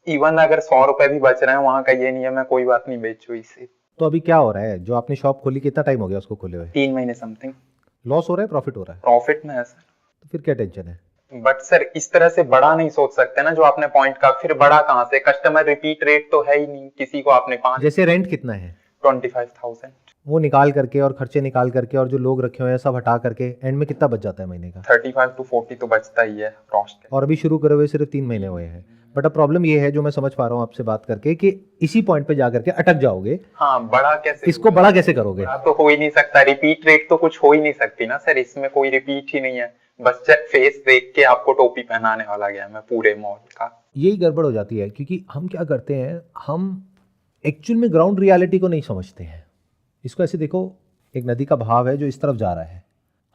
इवन अगर 100 रुपए भी बच रहे हैं वहां का ये नहीं है मैं कोई बात नहीं बेचू इसे। तो अभी क्या हो रहा है? जो आपने शॉप खोली कितना टाइम हो गया उसको खोले हुए? 3 महीने समथिंग। लॉस हो रहा है, प्रॉफिट हो रहा है? प्रॉफिट में है सर। तो फिर क्या टेंशन है? बट सर इस तरह से बड़ा नहीं सोच सकते ना जो आपने पॉइंट का, फिर बड़ा कहाँ से? कस्टमर रिपीट रेट तो है ही नहीं, किसी को आपने 5 जैसे रेंट कितना है 25,000 वो निकाल करके और खर्चे निकाल करके और जो लोग रखे हुए हैं सब हटा करके एंड में कितना बच जाता है महीने का? 35 to 40 तो बचता ही है कॉस्ट। और अभी शुरू करे हुए सिर्फ 3 महीने हुए हैं। बट अब प्रॉब्लम ये है जो मैं समझ पा रहा हूँ आपसे बात करके कि इसी पॉइंट पे जाकर के अटक जाओगे। हाँ बड़ा कैसे? इसको बड़ा कैसे करोगे? बड़ा तो हो ही नहीं सकता, रिपीट रेट तो कुछ हो ही नहीं सकती ना सर, इसमें कोई रिपीट ही नहीं है। बस फेस देख के आपको टोपी पहनाने वाला गया मैं पूरे मॉल का। यही गड़बड़ हो जाती है क्योंकि हम क्या करते हैं, हम एक्चुअल में ग्राउंड रियलिटी को नहीं समझते हैं। इसको ऐसे देखो, एक नदी का बहाव है जो इस तरफ जा रहा है,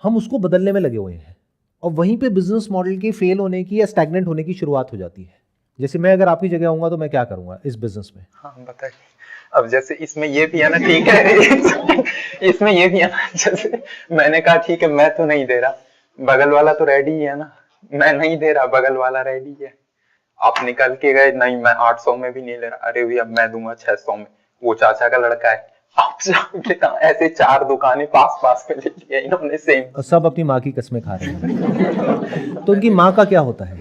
हम उसको बदलने में लगे हुए हैं और वहीं पे बिजनेस मॉडल के फेल होने की या स्टैग्नेंट होने की शुरुआत हो जाती है। जैसे मैं अगर आपकी जगह आऊंगा तो मैं क्या करूंगा इस बिजनेस में? हाँ बताइए। अब जैसे इसमें ये भी है ना, ठीक है इसमें ये भी है ना, जैसे मैंने कहा ठीक है मैं तो नहीं दे रहा, बगल वाला तो रेडी है ना, मैं नहीं दे रहा बगल वाला रेडी है। आप निकल के गए, नहीं मैं 800 में भी नहीं ले रहा, अरे भैया मैं दूंगा 600 में, वो चाचा का लड़का है, आप जाओगे कहाँ? ऐसे 4 दुकानें पास पास में ले लिया इन्होंने सेम। और सब अपनी माँ की कसमें खा रहे हैं। तो उनकी माँ का क्या होता है?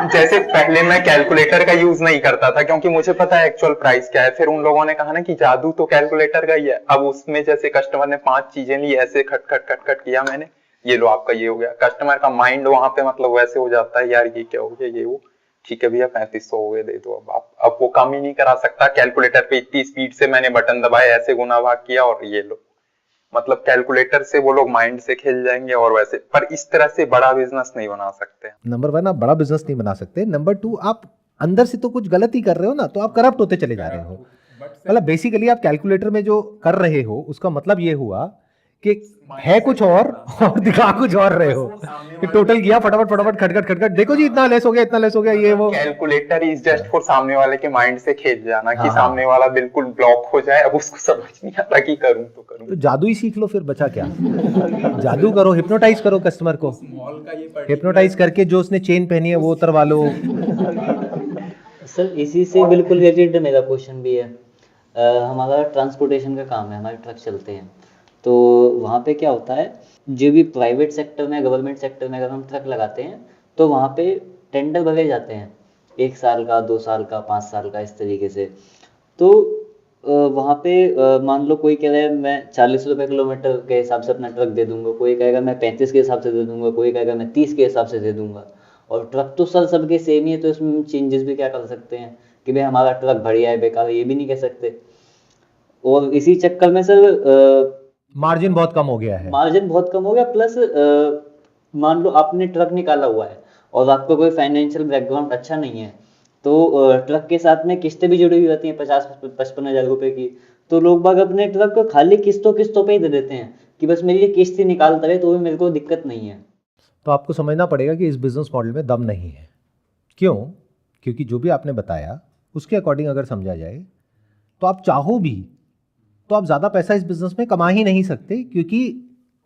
जैसे पहले मैं कैलकुलेटर का यूज नहीं करता था क्योंकि मुझे पता है एक्चुअल प्राइस क्या है, फिर उन लोगों ने कहा ना कि जादू तो कैलकुलेटर का ही है। अब उसमें जैसे कस्टमर ने 5 चीजें ली, ऐसे खट खट खट खट किया मैंने, ये लो आपका ये हो गया। कस्टमर का माइंड वहां पे मतलब वैसे हो जाता है, यार ये क्या हो गया, ये वो, ठीक है भैया 3500 हो गए दे दो। अब वो कम ही नहीं करा सकता कैलकुलेटर पे, इतनी स्पीड से मैंने बटन दबाए, ऐसे गुना भाग किया और ये लो। मतलब कैलकुलेटर से वो लोग माइंड से खेल जाएंगे और वैसे, पर इस तरह से बड़ा बिजनेस नहीं बना सकते। नंबर 1 आप बड़ा बिजनेस नहीं बना सकते, नंबर 2 आप अंदर से तो कुछ गलत ही कर रहे हो ना, तो आप करप्ट होते चले जा रहे हो। मतलब बेसिकली आप कैलकुलेटर में जो कर रहे हो उसका मतलब ये हुआ कि है कुछ और दिखा कुछ और रहे हो। टोटल किया फटाफट फटाफट खटखट खटखट, देखो जी इतना लेस हो गया, इतना लेस हो गया, ये वो। कैलकुलेटर इज जस्ट फॉर सामने वाले के माइंड से खेल जाना कि हाँ। सामने वाला बिल्कुल ब्लॉक हो जाए, अब उसको समझ नहीं आता कि करूं तो करूं। तो जादू ही सीख लो फिर, बचा क्या? जादू करो, हिप्नोटाइज करो कस्टमर को, हिप्नोटाइज करके जो उसने चेन पहनी है वो उतरवा लो। सर इसी से बिल्कुल रिलेटेड मेरा क्वेश्चन भी है। हमारा ट्रांसपोर्टेशन का काम है, हमारे ट्रक चलते हैं, तो वहाँ पे क्या होता है, जो भी प्राइवेट सेक्टर में, गवर्नमेंट सेक्टर में अगर हम ट्रक लगाते हैं तो वहाँ पे टेंडर भरे जाते हैं, 1 साल का, 2 साल का, 5 साल का, इस तरीके से। तो वहाँ पे मान लो कोई कह रहा है मैं 40 रुपये किलोमीटर के हिसाब से अपना ट्रक दे दूंगा, कोई कहेगा मैं 35 के हिसाब से दे दूंगा, कोई कहेगा मैं 30 के हिसाब से दे दूंगा। और ट्रक तो सर सबके सेम ही है, तो इसमें चेंजेस भी क्या कर सकते हैं कि भाई हमारा ट्रक बढ़िया है बेकार है, ये भी नहीं कह सकते। और इसी चक्कर में सर मार्जिन बहुत कम हो गया है। मार्जिन बहुत कम हो गया, प्लस मान लो आपने ट्रक निकाला हुआ है और आपका कोई फाइनेंशियल बैकग्राउंड अच्छा नहीं है, तो ट्रक के साथ में किस्तें भी जुड़ी हुई होती हैं 50-55 हज़ार रुपए की, तो लोग बाग अपने ट्रक को खाली किस्तों पे ही दे देते हैं कि बस मेरी ये किस्त ही निकालता रहे तो भी मेरे को दिक्कत नहीं है। तो आपको समझना पड़ेगा कि इस बिजनेस मॉडल में दम नहीं है। क्यों? क्योंकि जो भी आपने बताया उसके अकॉर्डिंग अगर समझा जाए तो आप चाहो भी तो आप ज़्यादा पैसा इस बिजनेस में कमा ही नहीं सकते, क्योंकि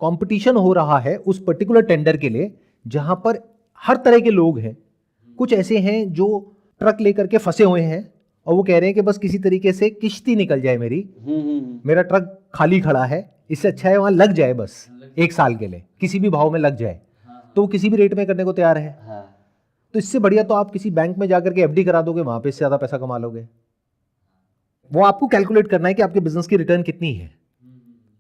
कंपटीशन हो रहा है उस पर्टिकुलर टेंडर के लिए जहां पर हर तरह के लोग हैं। कुछ ऐसे हैं जो ट्रक लेकर के फंसे हुए हैं और वो कह रहे हैं कि बस किसी तरीके से किश्ती निकल जाए मेरी, मेरा ट्रक खाली खड़ा है, इससे अच्छा है वहां लग जाए बस 1 साल के लिए, किसी भी भाव में लग जाए, तो वो किसी भी रेट में करने को तैयार है। तो इससे बढ़िया तो आप किसी बैंक में जाकर के एफडी करा दोगे, वहां पे इससे ज़्यादा पैसा कमा लोगे। वो आपको कैलकुलेट करना है कि आपके बिजनेस की रिटर्न कितनी है,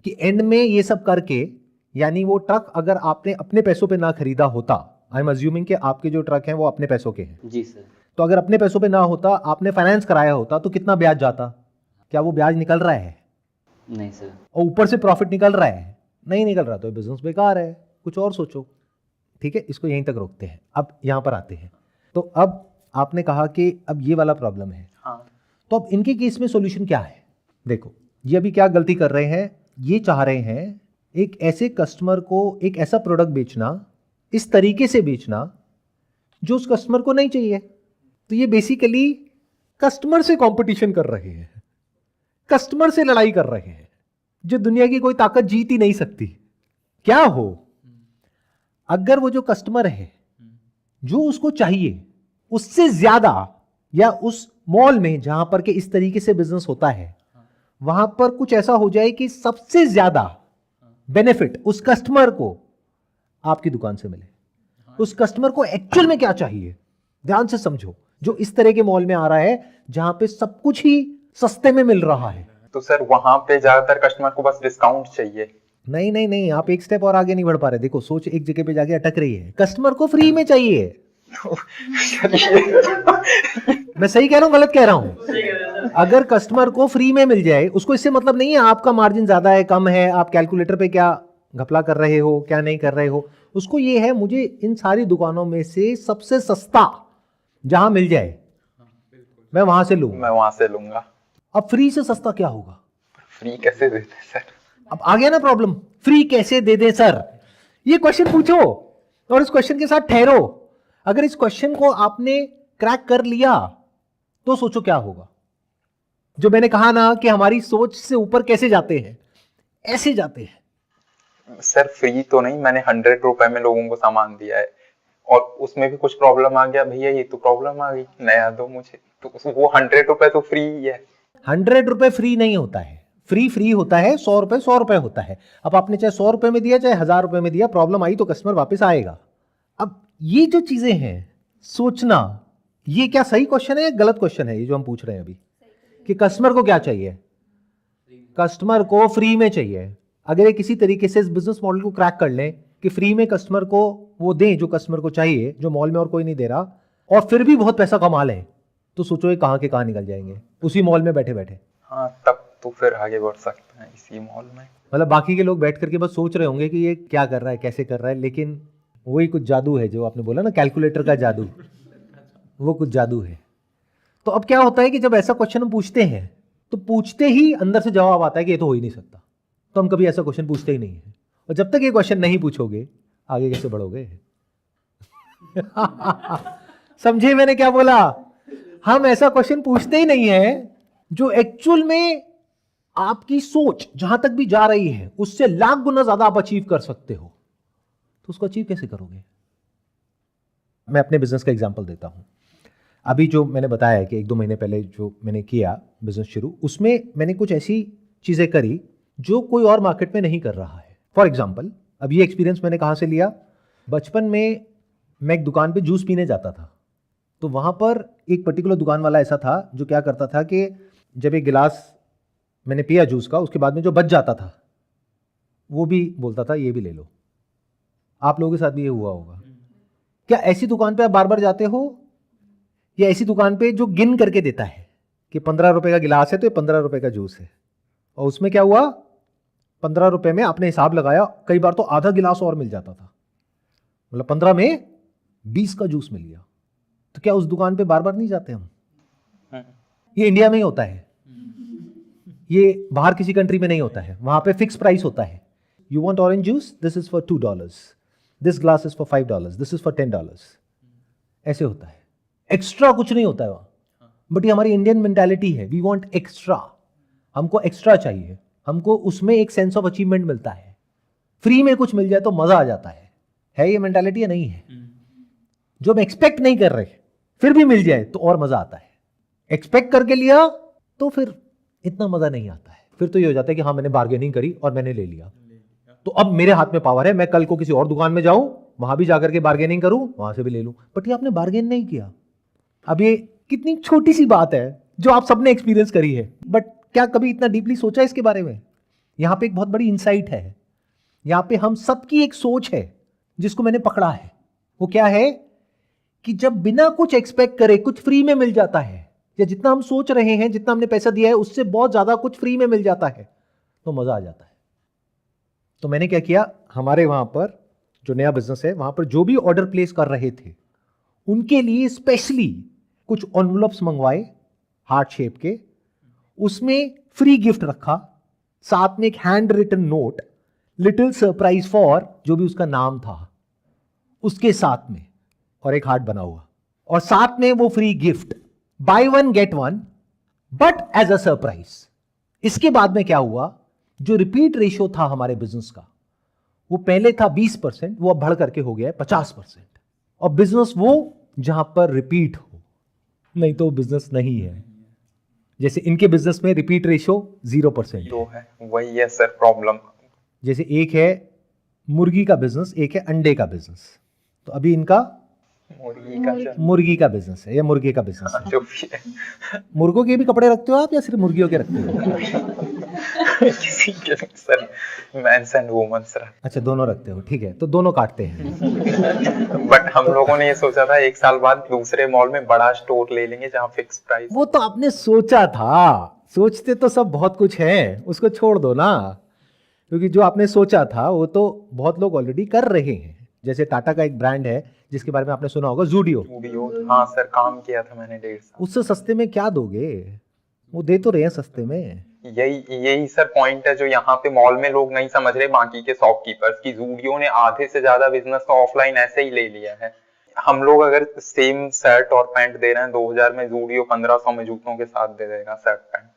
कि एंड में ये सब करके, यानी वो ट्रक अगर आपने अपने पैसों पे ना खरीदा होता, आई एम अज्यूमिंग कि आपके जो ट्रक हैं वो अपने पैसों के हैं जी सर, तो अगर अपने पैसों पे ना होता, आपने फाइनेंस कराया होता, तो कितना ब्याज जाता? क्या वो ब्याज निकल रहा है? नहीं सर। और ऊपर से प्रॉफिट निकल रहा है? नहीं निकल रहा, तो बिजनेस बेकार है, कुछ और सोचो। ठीक है, इसको यहीं तक रोकते हैं। अब यहां पर आते हैं। तो अब आपने कहा कि अब ये वाला प्रॉब्लम है, हाँ। तो अब इनके केस में सॉल्यूशन क्या है? देखो, ये अभी क्या गलती कर रहे हैं, ये चाह रहे हैं एक ऐसे कस्टमर को एक ऐसा प्रोडक्ट बेचना, इस तरीके से बेचना जो उस कस्टमर को नहीं चाहिए। तो ये बेसिकली कस्टमर से कंपटीशन कर रहे हैं, कस्टमर से लड़ाई कर रहे हैं, जो दुनिया की कोई ताकत जीत ही नहीं सकती। क्या हो, अगर वो जो कस्टमर है, जो उसको चाहिए उससे ज्यादा या उस मॉल में जहां पर के इस तरीके से बिजनेस होता है, वहां पर कुछ ऐसा हो जाए कि सबसे ज्यादा बेनिफिट उस कस्टमर को आपकी दुकान से मिले। उस कस्टमर को एक्चुअल में क्या चाहिए, ध्यान से समझो। जो इस तरह के मॉल में आ रहा है जहां पे सब कुछ ही सस्ते में मिल रहा है। तो सर वहां पे ज्यादातर कस्टमर को बस डिस्काउंट चाहिए। नहीं नहीं नहीं, आप एक स्टेप और आगे नहीं बढ़ पा रहे। देखो, सोच एक जगह पे जाके अटक रही है। कस्टमर को फ्री में चाहिए। मैं सही कह रहा हूं, गलत कह रहा हूं? अगर कस्टमर को फ्री में मिल जाए, उसको इससे मतलब नहीं है आपका मार्जिन ज्यादा है कम है, आप कैलकुलेटर पे क्या घपला कर रहे हो क्या नहीं कर रहे हो। उसको ये है मुझे इन सारी दुकानों में से सबसे सस्ता जहां मिल जाए मैं वहां से लूंगा। मैं वहां से लूंगा। अब फ्री से सस्ता क्या होगा? फ्री कैसे देते सर? अब आ गया ना प्रॉब्लम, फ्री कैसे दे दे सर? ये क्वेश्चन पूछो और इस क्वेश्चन के साथ ठहरो। अगर इस क्वेश्चन को आपने क्रैक कर लिया तो सोचो क्या होगा। जो मैंने कहा ना कि हमारी सोच से ऊपर कैसे जाते हैं, ऐसे जाते हैं। सर फ्री तो नहीं, मैंने 100 रुपए में लोगों को सामान दिया है और उसमें भी कुछ प्रॉब्लम आ गया, भैया ये तो प्रॉब्लम आ गई, नया दो मुझे, तो वो 100 रुपए तो फ्री ही है। 100 रुपए फ्री नहीं होता है। फ्री फ्री होता है, 100 रुपए 100 रुपए होता है। अब आपने चाहे 100 रुपए में दिया चाहे 1000 रुपए में दिया, प्रॉब्लम आई तो कस्टमर वापस आएगा। अब ये जो चीजें हैं सोचना, ये क्या सही क्वेश्चन है या गलत क्वेश्चन है ये जो हम पूछ रहे हैं अभी, कि कस्टमर को क्या चाहिए? कस्टमर को फ्री में चाहिए। अगर ये किसी तरीके से इस बिजनेस मॉडल को क्रैक कर लें कि फ्री में कस्टमर को वो दें जो कस्टमर को चाहिए, जो मॉल में और कोई नहीं दे रहा, और फिर भी बहुत पैसा कमा लें, तो सोचो ये कहां के कहां निकल जाएंगे उसी मॉल में बैठे बैठे। हाँ, तब तो फिर आगे बढ़ सकते हैं इसी मॉल में। मतलब बाकी के लोग बैठ करके बस सोच रहे होंगे कि ये क्या कर रहा है कैसे कर रहा है, लेकिन वही कुछ जादू है जो आपने बोला ना, कैलकुलेटर का जादू, वो कुछ जादू है। तो अब क्या होता है कि जब ऐसा क्वेश्चन हम पूछते हैं तो पूछते ही अंदर से जवाब आता है कि ये तो हो ही नहीं सकता, तो हम कभी ऐसा क्वेश्चन पूछते ही नहीं है। और जब तक ये क्वेश्चन नहीं पूछोगे आगे कैसे बढ़ोगे? समझे मैंने क्या बोला? हम ऐसा क्वेश्चन पूछते ही नहीं है जो एक्चुअल में आपकी सोच जहां तक भी जा रही है उससे लाख गुना ज्यादा आप अचीव कर सकते हो। तो उसको अचीव कैसे करोगे? मैं अपने बिजनेस का एग्जांपल देता हूं। अभी जो मैंने बताया है कि 1-2 महीने पहले जो मैंने किया बिजनेस शुरू, उसमें मैंने कुछ ऐसी चीजें करी जो कोई और मार्केट में नहीं कर रहा है। फॉर एग्जाम्पल, अब ये एक्सपीरियंस मैंने कहां से लिया? बचपन में मैं एक दुकान पे जूस पीने जाता था, तो वहां पर एक पर्टिकुलर दुकान वाला ऐसा था जो क्या करता था कि जब एक गिलास मैंने पिया जूस का, उसके बाद में जो बच जाता था वो भी बोलता था ये भी ले लो। आप लोगों के साथ भी ये हुआ होगा क्या? ऐसी दुकान पे आप बार बार जाते हो, या ऐसी दुकान पे जो गिन करके देता है कि 15 रुपए का गिलास है तो ये 15 रुपए का जूस है, और उसमें क्या हुआ, 15 रुपए में आपने हिसाब लगाया, कई बार तो आधा गिलास और मिल जाता था, मतलब 15 में 20 का जूस मिल गया। तो क्या उस दुकान पे बार बार नहीं जाते हम? ये इंडिया में ही होता है, ये बाहर किसी कंट्री में नहीं होता है। वहां पे फिक्स प्राइस होता है। You want orange juice, this is for $2, this glass is for $5, this is for $10, ऐसे होता है। एक्स्ट्रा कुछ नहीं होता है वहां। बट ये हमारी इंडियन मेंटालिटी है, वी वांट एक्स्ट्रा, हमको एक्स्ट्रा चाहिए, हमको उसमें एक सेंस ऑफ अचीवमेंट मिलता है। फ्री में कुछ मिल जाए तो मजा आ जाता है ये मेंटालिटी या नहीं है? जो हम एक्सपेक्ट नहीं कर रहे फिर भी मिल जाए तो और मजा आता है। एक्सपेक्ट करके लिया तो फिर इतना मजा नहीं आता है, फिर तो ये हो जाता है कि हाँ मैंने बार्गेनिंग करी और मैंने ले लिया, तो अब मेरे हाथ में पावर है, मैं कल को किसी और दुकान में जाऊं, वहां भी जाकर के बार्गेनिंग करूं, वहां से भी ले लूं। बट ये आपने बार्गेन नहीं किया। अब ये कितनी छोटी सी बात है जो आप सबने एक्सपीरियंस करी है, बट क्या कभी इतना डीपली सोचा इसके बारे में? यहां पे एक बहुत बड़ी इंसाइट है, यहां पे हम सबकी एक सोच है जिसको मैंने पकड़ा है। वो क्या है कि जब बिना कुछ एक्सपेक्ट करे कुछ फ्री में मिल जाता है, या जितना हम सोच रहे हैं, जितना हमने पैसा दिया है उससे बहुत ज्यादा कुछ फ्री में मिल जाता है, तो मजा आ जाता है। तो मैंने क्या किया, हमारे वहां पर जो नया बिजनेस है वहां पर जो भी ऑर्डर प्लेस कर रहे थे उनके लिए स्पेशली कुछ एनवलप्स मंगवाए हार्ट शेप के, उसमें फ्री गिफ्ट रखा, साथ में एक handwritten note, little surprise for जो भी उसका नाम था उसके साथ में, और एक हार्ट बना हुआ, और साथ में वो free gift, buy 1 get 1 but as a surprise. इसके बाद में क्या हुआ, जो रिपीट रेशियो था हमारे बिजनेस का, वो पहले था 20%, वो अब बढ़ करके हो गया है 50%। और बिजनेस वो जहां पर रिपीट हो, नहीं तो बिजनेस नहीं है। जैसे इनके बिजनेस में रिपीट रेशियो 0%। जो है वही है सर प्रॉब्लम। जैसे एक है मुर्गी का बिजनेस, एक है अंडे का बिजनेस। तो अभी इनका मुर्गी का बिजनेस है या मुर्गे का बिजनेस है। जो भी है मुर्गों के भी कपड़े रखते हो आप या सिर्फ मुर्गियों के रखते हो? किसी के sir men's and women's sir. अच्छा, दोनों रखते हो, ठीक है, तो दोनों काटते हैं। बट हम लोगों ने ये सोचा था 1 साल बाद दूसरे मॉल में बड़ा स्टोर ले लेंगे जहाँ फिक्स प्राइस। वो तो आपने सोचा था, सोचते तो सब बहुत कुछ है, उसको छोड़ दो ना। क्योंकि जो आपने सोचा था वो तो बहुत लोग ऑलरेडी कर रहे हैं। जैसे टाटा का एक ब्रांड है जिसके बारे में आपने सुना होगा, ज़ूडियो। हाँ सर, काम किया था मैंने 1.5 साल। उससे सस्ते में क्या दोगे? वो दे तो रहे हैं सस्ते में। यही सर पॉइंट है जो यहाँ पे मॉल में लोग नहीं समझ रहे, बाकी के शॉपकीपर्स की। ज़ूडियो ने आधे से ज्यादा बिजनेस तो ऑफलाइन ऐसे ही ले लिया है। हम लोग अगर सेम शर्ट और पैंट दे रहे हैं 2000 में, ज़ूडियो 1500 में जूतों के साथ दे देगा शर्ट पैंट,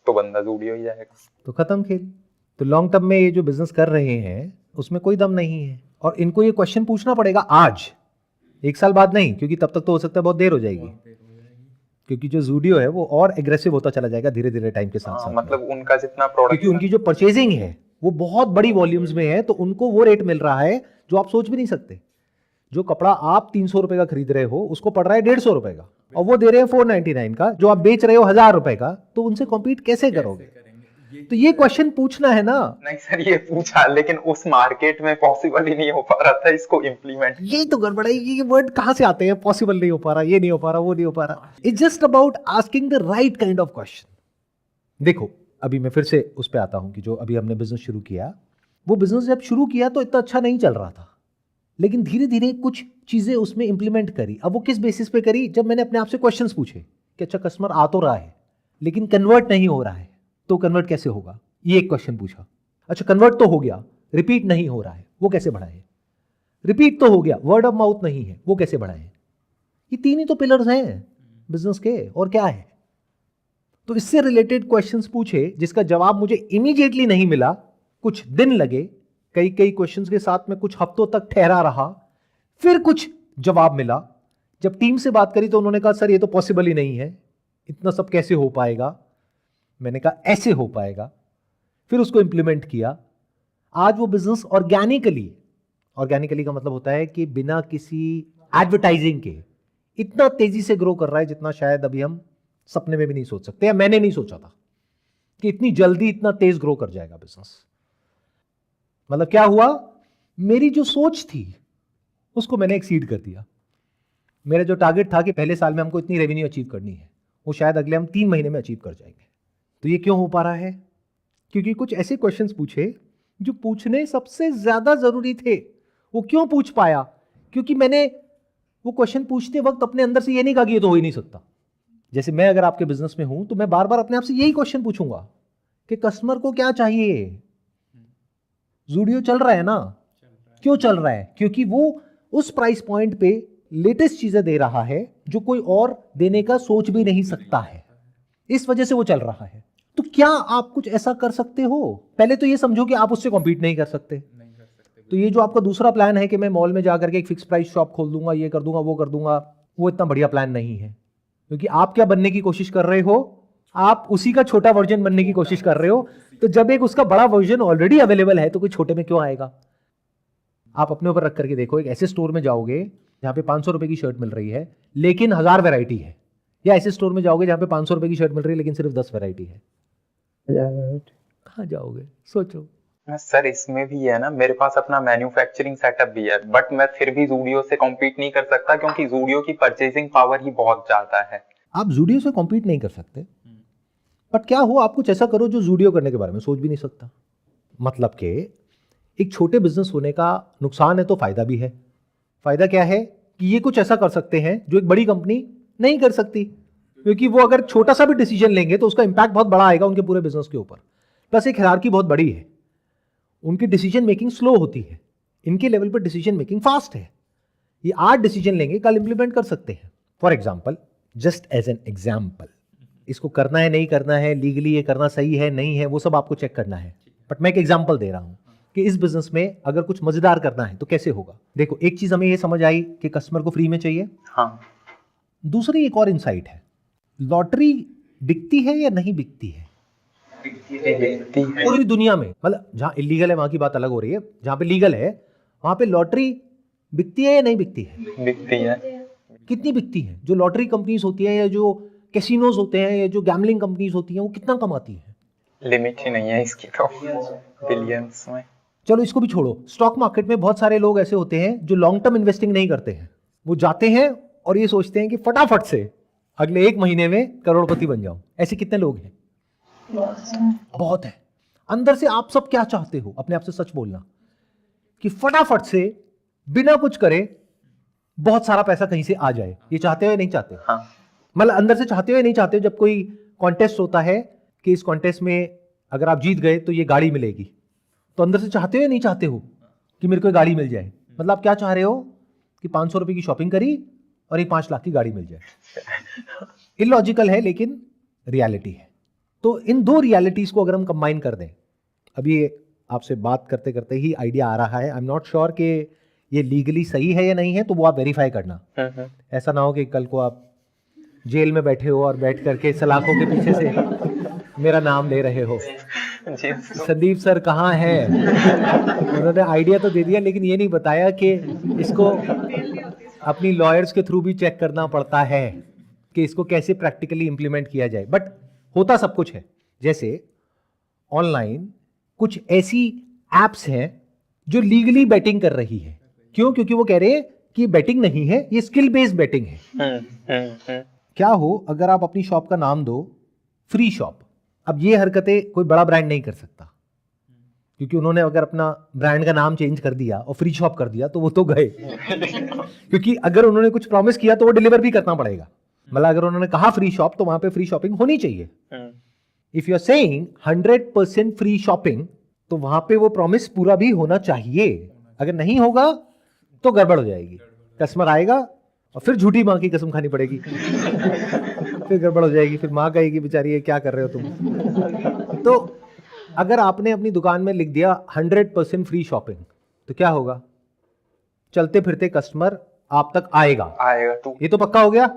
तो बंदा ज़ूडियो ही जाएगा। तो खत्म खेल। तो लॉन्ग टर्म में ये जो बिजनेस कर रहे हैं उसमें कोई दम नहीं है। और इनको ये क्वेश्चन पूछना पड़ेगा आज, 1 साल बाद नहीं, क्योंकि तब तक तो हो सकता है बहुत देर हो जाएगी। क्योंकि जो ज़ूडियो है वो और एग्रेसिव होता चला जाएगा धीरे धीरे टाइम के साथ साथ। मतलब उनका जितना प्रोडक्ट, क्योंकि उनकी जो परचेजिंग है वो बहुत बड़ी वॉल्यूम्स में है, तो उनको वो रेट मिल रहा है जो आप सोच भी नहीं सकते। जो कपड़ा आप 300 रुपए का खरीद रहे हो उसको पड़ रहा है 150 रुपए का, और वो दे रहे हैं 499 का, जो आप बेच रहे हो 1000 रुपए का, तो उनसे कॉम्पीट कैसे करोगे? तो ये क्वेश्चन पूछना है ना। नहीं सर ये पूछा, लेकिन उस मार्केट में पॉसिबल ही नहीं हो पा रहा था इसको इम्प्लीमेंट। यही तो गड़बड़ है, ये वर्ड कहां से आते हैं? पॉसिबल नहीं हो पा रहा, ये नहीं हो पा रहा, वो नहीं हो पा रहा। It's just about asking the right kind of question. देखो, अभी मैं फिर से उस पर आता हूं कि जो अभी हमने बिजनेस शुरू किया, वो बिजनेस जब शुरू किया तो इतना अच्छा नहीं चल रहा था, लेकिन धीरे धीरे कुछ चीजें उसमें इंप्लीमेंट करी। अब वो किस बेसिस पे करी? जब मैंने अपने आप से क्वेश्चंस पूछे कि अच्छा कस्टमर आ तो रहा है लेकिन कन्वर्ट नहीं हो रहा है, तो कन्वर्ट कैसे होगा? ये एक क्वेश्चन पूछा। अच्छा कन्वर्ट तो हो गया, रिपीट नहीं हो रहा है, वो कैसे बढ़ाए? रिपीट तो हो गया, वर्ड ऑफ माउथ नहीं है, वो कैसे बढ़ाए? ये 3 ही तो पिलर्स हैं बिजनेस के, और क्या है? तो इससे रिलेटेड क्वेश्चंस पूछे जिसका जवाब मुझे इमीडिएटली नहीं मिला, कुछ दिन लगे, कई क्वेश्चंस के साथ में कुछ हफ्तों तक ठहरा रहा, फिर कुछ जवाब मिला। जब टीम से बात करी तो उन्होंने कहा सर ये तो पॉसिबल ही नहीं है, इतना सब कैसे हो पाएगा? मैंने कहा ऐसे हो पाएगा। फिर उसको इंप्लीमेंट किया। आज वो बिजनेस ऑर्गेनिकली का मतलब होता है कि बिना किसी एडवर्टाइजिंग के इतना तेजी से ग्रो कर रहा है जितना शायद अभी हम सपने में भी नहीं सोच सकते, या मैंने नहीं सोचा था कि इतनी जल्दी इतना तेज ग्रो कर जाएगा बिजनेस। मतलब क्या हुआ, मेरी जो सोच थी उसको मैंने एक्सीड कर दिया। मेरा जो टारगेट था कि पहले साल में हमको इतनी रेवेन्यू अचीव करनी है, वो शायद अगले हम 3 महीने में अचीव कर जाएंगे। तो ये क्यों हो पा रहा है? क्योंकि कुछ ऐसे क्वेश्चंस पूछे जो पूछने सबसे ज्यादा जरूरी थे। वो क्यों पूछ पाया? क्योंकि मैंने वो क्वेश्चन पूछते वक्त अपने अंदर से ये नहीं कहा कि ये तो हो ही नहीं सकता। जैसे मैं अगर आपके बिजनेस में हूं तो मैं बार बार अपने आप से यही क्वेश्चन पूछूंगा कि कस्टमर को क्या चाहिए। ज़ूडियो चल रहा है ना, क्यों चल रहा है? क्योंकि वो उस प्राइस पॉइंट पे लेटेस्ट चीजें दे रहा है जो कोई और देने का सोच भी नहीं सकता है, इस वजह से वो चल रहा है। तो क्या आप कुछ ऐसा कर सकते हो? पहले तो ये समझो कि आप उससे कॉम्पीट नहीं कर सकते। तो ये जो आपका दूसरा प्लान है कि मैं मॉल में जाकर के एक फिक्स प्राइस शॉप खोल दूंगा, ये कर दूंगा, वो कर दूंगा, वो इतना बढ़िया प्लान नहीं है। क्योंकि आप क्या बनने की कोशिश कर रहे हो? आप उसी का छोटा वर्जन बनने की कोशिश कर रहे हो। तो जब एक उसका बड़ा वर्जन ऑलरेडी अवेलेबल है तो कोई छोटे में क्यों आएगा? आप अपने ऊपर रख करके देखो, एक ऐसे स्टोर में जाओगे जहां पे 500 रुपए की शर्ट मिल रही है लेकिन 1000 वैरायटी है, या ऐसे स्टोर में जाओगे जहां पे 500 रुपए की शर्ट मिल रही है लेकिन सिर्फ 10 वैरायटी है। कहां जाओगे? सोचो। सर इसमें भी है ना, मेरे पास अपना मैन्युफैक्चरिंग सेटअप भी है, बट मैं फिर भी ज़ूडियो से कॉम्पीट नहीं कर सकता क्योंकि ज़ूडियो की परचेजिंग पावर ही बहुत ज्यादा है। आप ज़ूडियो से कॉम्पीट नहीं कर सकते, बट क्या हो, आप कुछ ऐसा करो जो ज़ूडियो करने के बारे में सोच भी नहीं सकता। मतलब कि एक छोटे बिजनेस होने का नुकसान है तो फायदा भी है। फायदा क्या है कि ये कुछ ऐसा कर सकते हैं जो एक बड़ी कंपनी नहीं कर सकती, क्योंकि वो अगर छोटा सा भी डिसीजन लेंगे तो उसका इंपैक्ट बहुत बड़ा आएगा उनके पूरे बिजनेस के ऊपर। प्लस एक हायरार्की बहुत बड़ी है, उनकी डिसीजन मेकिंग स्लो होती है, इनके लेवल पर डिसीजन मेकिंग फास्ट है। ये आज डिसीजन लेंगे कल इंप्लीमेंट कर सकते हैं। For example, just as an example, इसको करना है नहीं करना है, लीगली ये करना सही है नहीं है, वो सब आपको चेक करना है, बट मैं एक एग्जाम्पल दे रहा हूं कि इस बिजनेस में अगर कुछ मजेदार करना है तो कैसे होगा। देखो, एक चीज हमें ये समझ आई कि कस्टमर को फ्री में चाहिए। हाँ। दूसरी एक और इनसाइट है लॉटरी बिकती है या नहीं बिकती है? बिकती है। पूरी दुनिया में, मतलब जहां इलीगल है वहां की बात अलग हो रही है, जहां पे लीगल है वहां पे लॉटरी बिकती है या नहीं बिकती है? बिकती है। कितनी बिकती है? जो लॉटरी कंपनीज होती हैं या जो कैसीनोज होते हैं या जो गैम्बलिंग कंपनीज होती हैं वो कितना कमाती है? लिमिट ही नहीं है इसकी तो, बिलियंस में। चलो इसको भी छोड़ो, स्टॉक मार्केट में बहुत सारे लोग ऐसे होते हैं जो लॉन्ग टर्म इन्वेस्टिंग नहीं करते हैं। वो जाते हैं और ये सोचते हैं कि फटाफट से अगले 1 महीने में करोड़पति बन जाऊं। ऐसे कितने लोग हैं? बहुत है। अंदर से आप सब क्या चाहते हो? अपने आप से सच बोलना कि फटाफट से बिना कुछ करे बहुत सारा पैसा कहीं से आ जाए। ये चाहते हो या नहीं चाहते? हाँ। मतलब अंदर से चाहते हो या नहीं चाहते हो? जब कोई कॉन्टेस्ट होता है कि इस कॉन्टेस्ट में अगर आप जीत गए तो ये गाड़ी मिलेगी, तो अंदर से चाहते हो या नहीं चाहते हो कि मेरे को ये गाड़ी मिल जाए? मतलब आप क्या चाह रहे हो कि 500 रुपए की शॉपिंग करी और एक 5 लाख की गाड़ी मिल जाए। इलॉजिकल है लेकिन रियलिटी है। तो इन दो रियलिटीज को अगर हम कंबाइन कर दें, अभी आपसे बात करते करते ही आइडिया आ रहा है, आई एम नॉट श्योर कि ये लीगली सही है या नहीं है, तो वो आप वेरीफाई करना। ऐसा ना हो कि कल को आप जेल में बैठे हो और बैठ करके सलाखों के पीछे से मेरा नाम ले रहे हो, संदीप सर कहाँ है। उन्होंने आइडिया तो दे दिया लेकिन ये नहीं बताया कि इसको अपनी लॉयर्स के थ्रू भी चेक करना पड़ता है कि इसको कैसे प्रैक्टिकली इंप्लीमेंट किया जाए। बट होता सब कुछ है। जैसे ऑनलाइन कुछ ऐसी एप्स हैं जो लीगली बेटिंग कर रही है। क्यों? क्योंकि वो कह रहे हैं कि ये बेटिंग नहीं है, ये स्किल बेस्ड बेटिंग है। क्या हो अगर आप अपनी शॉप का नाम दो फ्री शॉप। अब ये हरकतें कोई बड़ा ब्रांड नहीं कर सकता, क्योंकि उन्होंने अगर अपना ब्रांड का नाम चेंज कर दिया और फ्री शॉप कर दिया तो वो तो गए। क्योंकि अगर उन्होंने कुछ प्रॉमिस किया तो वो डिलीवर भी करना पड़ेगा। मतलब अगर उन्होंने कहा फ्री शॉप तो वहां पे फ्री शॉपिंग होनी चाहिए। If you are saying 100% free shopping, तो वहां पे वो प्रॉमिस पूरा भी होना चाहिए। अगर नहीं होगा तो गड़बड़ हो जाएगी, कस्टमर आएगा और फिर झूठी मां की कसम खानी पड़ेगी। फिर गड़बड़ हो जाएगी, फिर मां कहेगी बेचारी ये क्या कर रहे हो तुम। तो अगर आपने अपनी दुकान में लिख दिया 100% फ्री शॉपिंग, तो क्या होगा? चलते फिरते कस्टमर आप तक आएगा तो ये तो पक्का हो गया।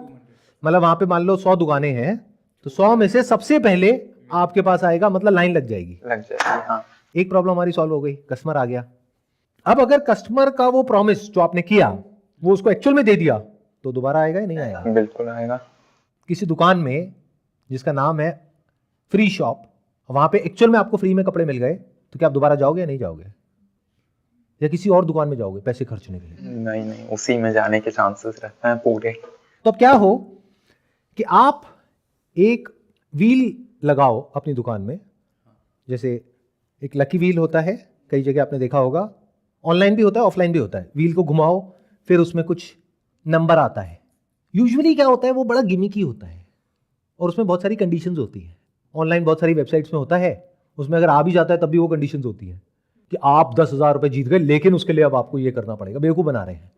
मतलब वहां पे मान लो 100 दुकानें हैं तो 100 में से सबसे पहले आपके पास आएगा, मतलब लाइन लग जाएगी। हाँ। एक प्रॉब्लम हमारी सॉल्व हो गई, कस्टमर आ गया। अब अगर कस्टमर का वो प्रॉमिस जो आपने किया वो उसको एक्चुअल में दे दिया तो दोबारा आएगा या नहीं आएगा? बिल्कुल आएगा। किसी दुकान में जिसका नाम है फ्री शॉप, वहां पे एक्चुअल में आपको फ्री में कपड़े मिल गए तो क्या आप दोबारा जाओगे या नहीं जाओगे? या किसी और दुकान में जाओगे पैसे खर्चने के लिए? नहीं, उसी में जाने के चांसेस रहते हैं पूरे। तो अब क्या हो कि आप एक व्हील लगाओ अपनी दुकान में। जैसे एक लकी व्हील होता है, कई जगह आपने देखा होगा, ऑनलाइन भी होता है ऑफलाइन भी होता है। व्हील को घुमाओ फिर उसमें कुछ नंबर आता है। यूजुअली क्या होता है वो बड़ा गिमिकी होता है और उसमें बहुत सारी कंडीशंस होती है। ऑनलाइन बहुत सारी वेबसाइट्स में होता है, उसमें अगर आ भी जाता है तब भी वो कंडीशंस होती है कि आप 10,000 रुपए जीत गए लेकिन उसके लिए अब आपको ये करना पड़ेगा। बेवकूफ़ बना रहे हैं।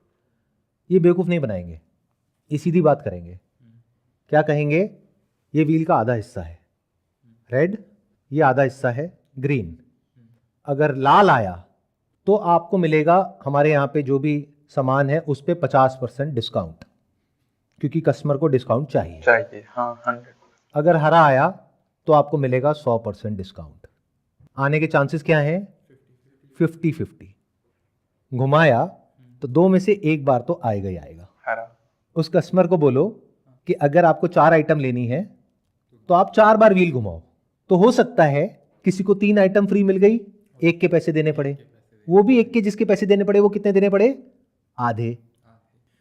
ये बेवकूफ़ नहीं बनाएंगे, ये सीधी बात करेंगे। क्या कहेंगे? ये व्हील का आधा हिस्सा है रेड, ये आधा हिस्सा है ग्रीन। अगर लाल आया तो आपको मिलेगा हमारे यहाँ पे जो भी सामान है उस पे 50% डिस्काउंट, क्योंकि कस्टमर को डिस्काउंट चाहिए। हाँ 100। अगर अगर हरा आया तो आपको मिलेगा 100% डिस्काउंट। आने के चांसेस क्या हैं? 50-50। घुमाया तो 2 में से एक बार तो आएगा ही आएगा। हरा। उस कस्टमर को बोलो कि अगर आपको 4 आइटम लेनी है तो आप 4 बार व्हील घुमाओ, तो हो सकता है किसी को 3 आइटम फ्री मिल गई, एक के पैसे देने पड़े। वो भी एक के जिसके पैसे देने पड़े वो कितने देने पड़े? आधे।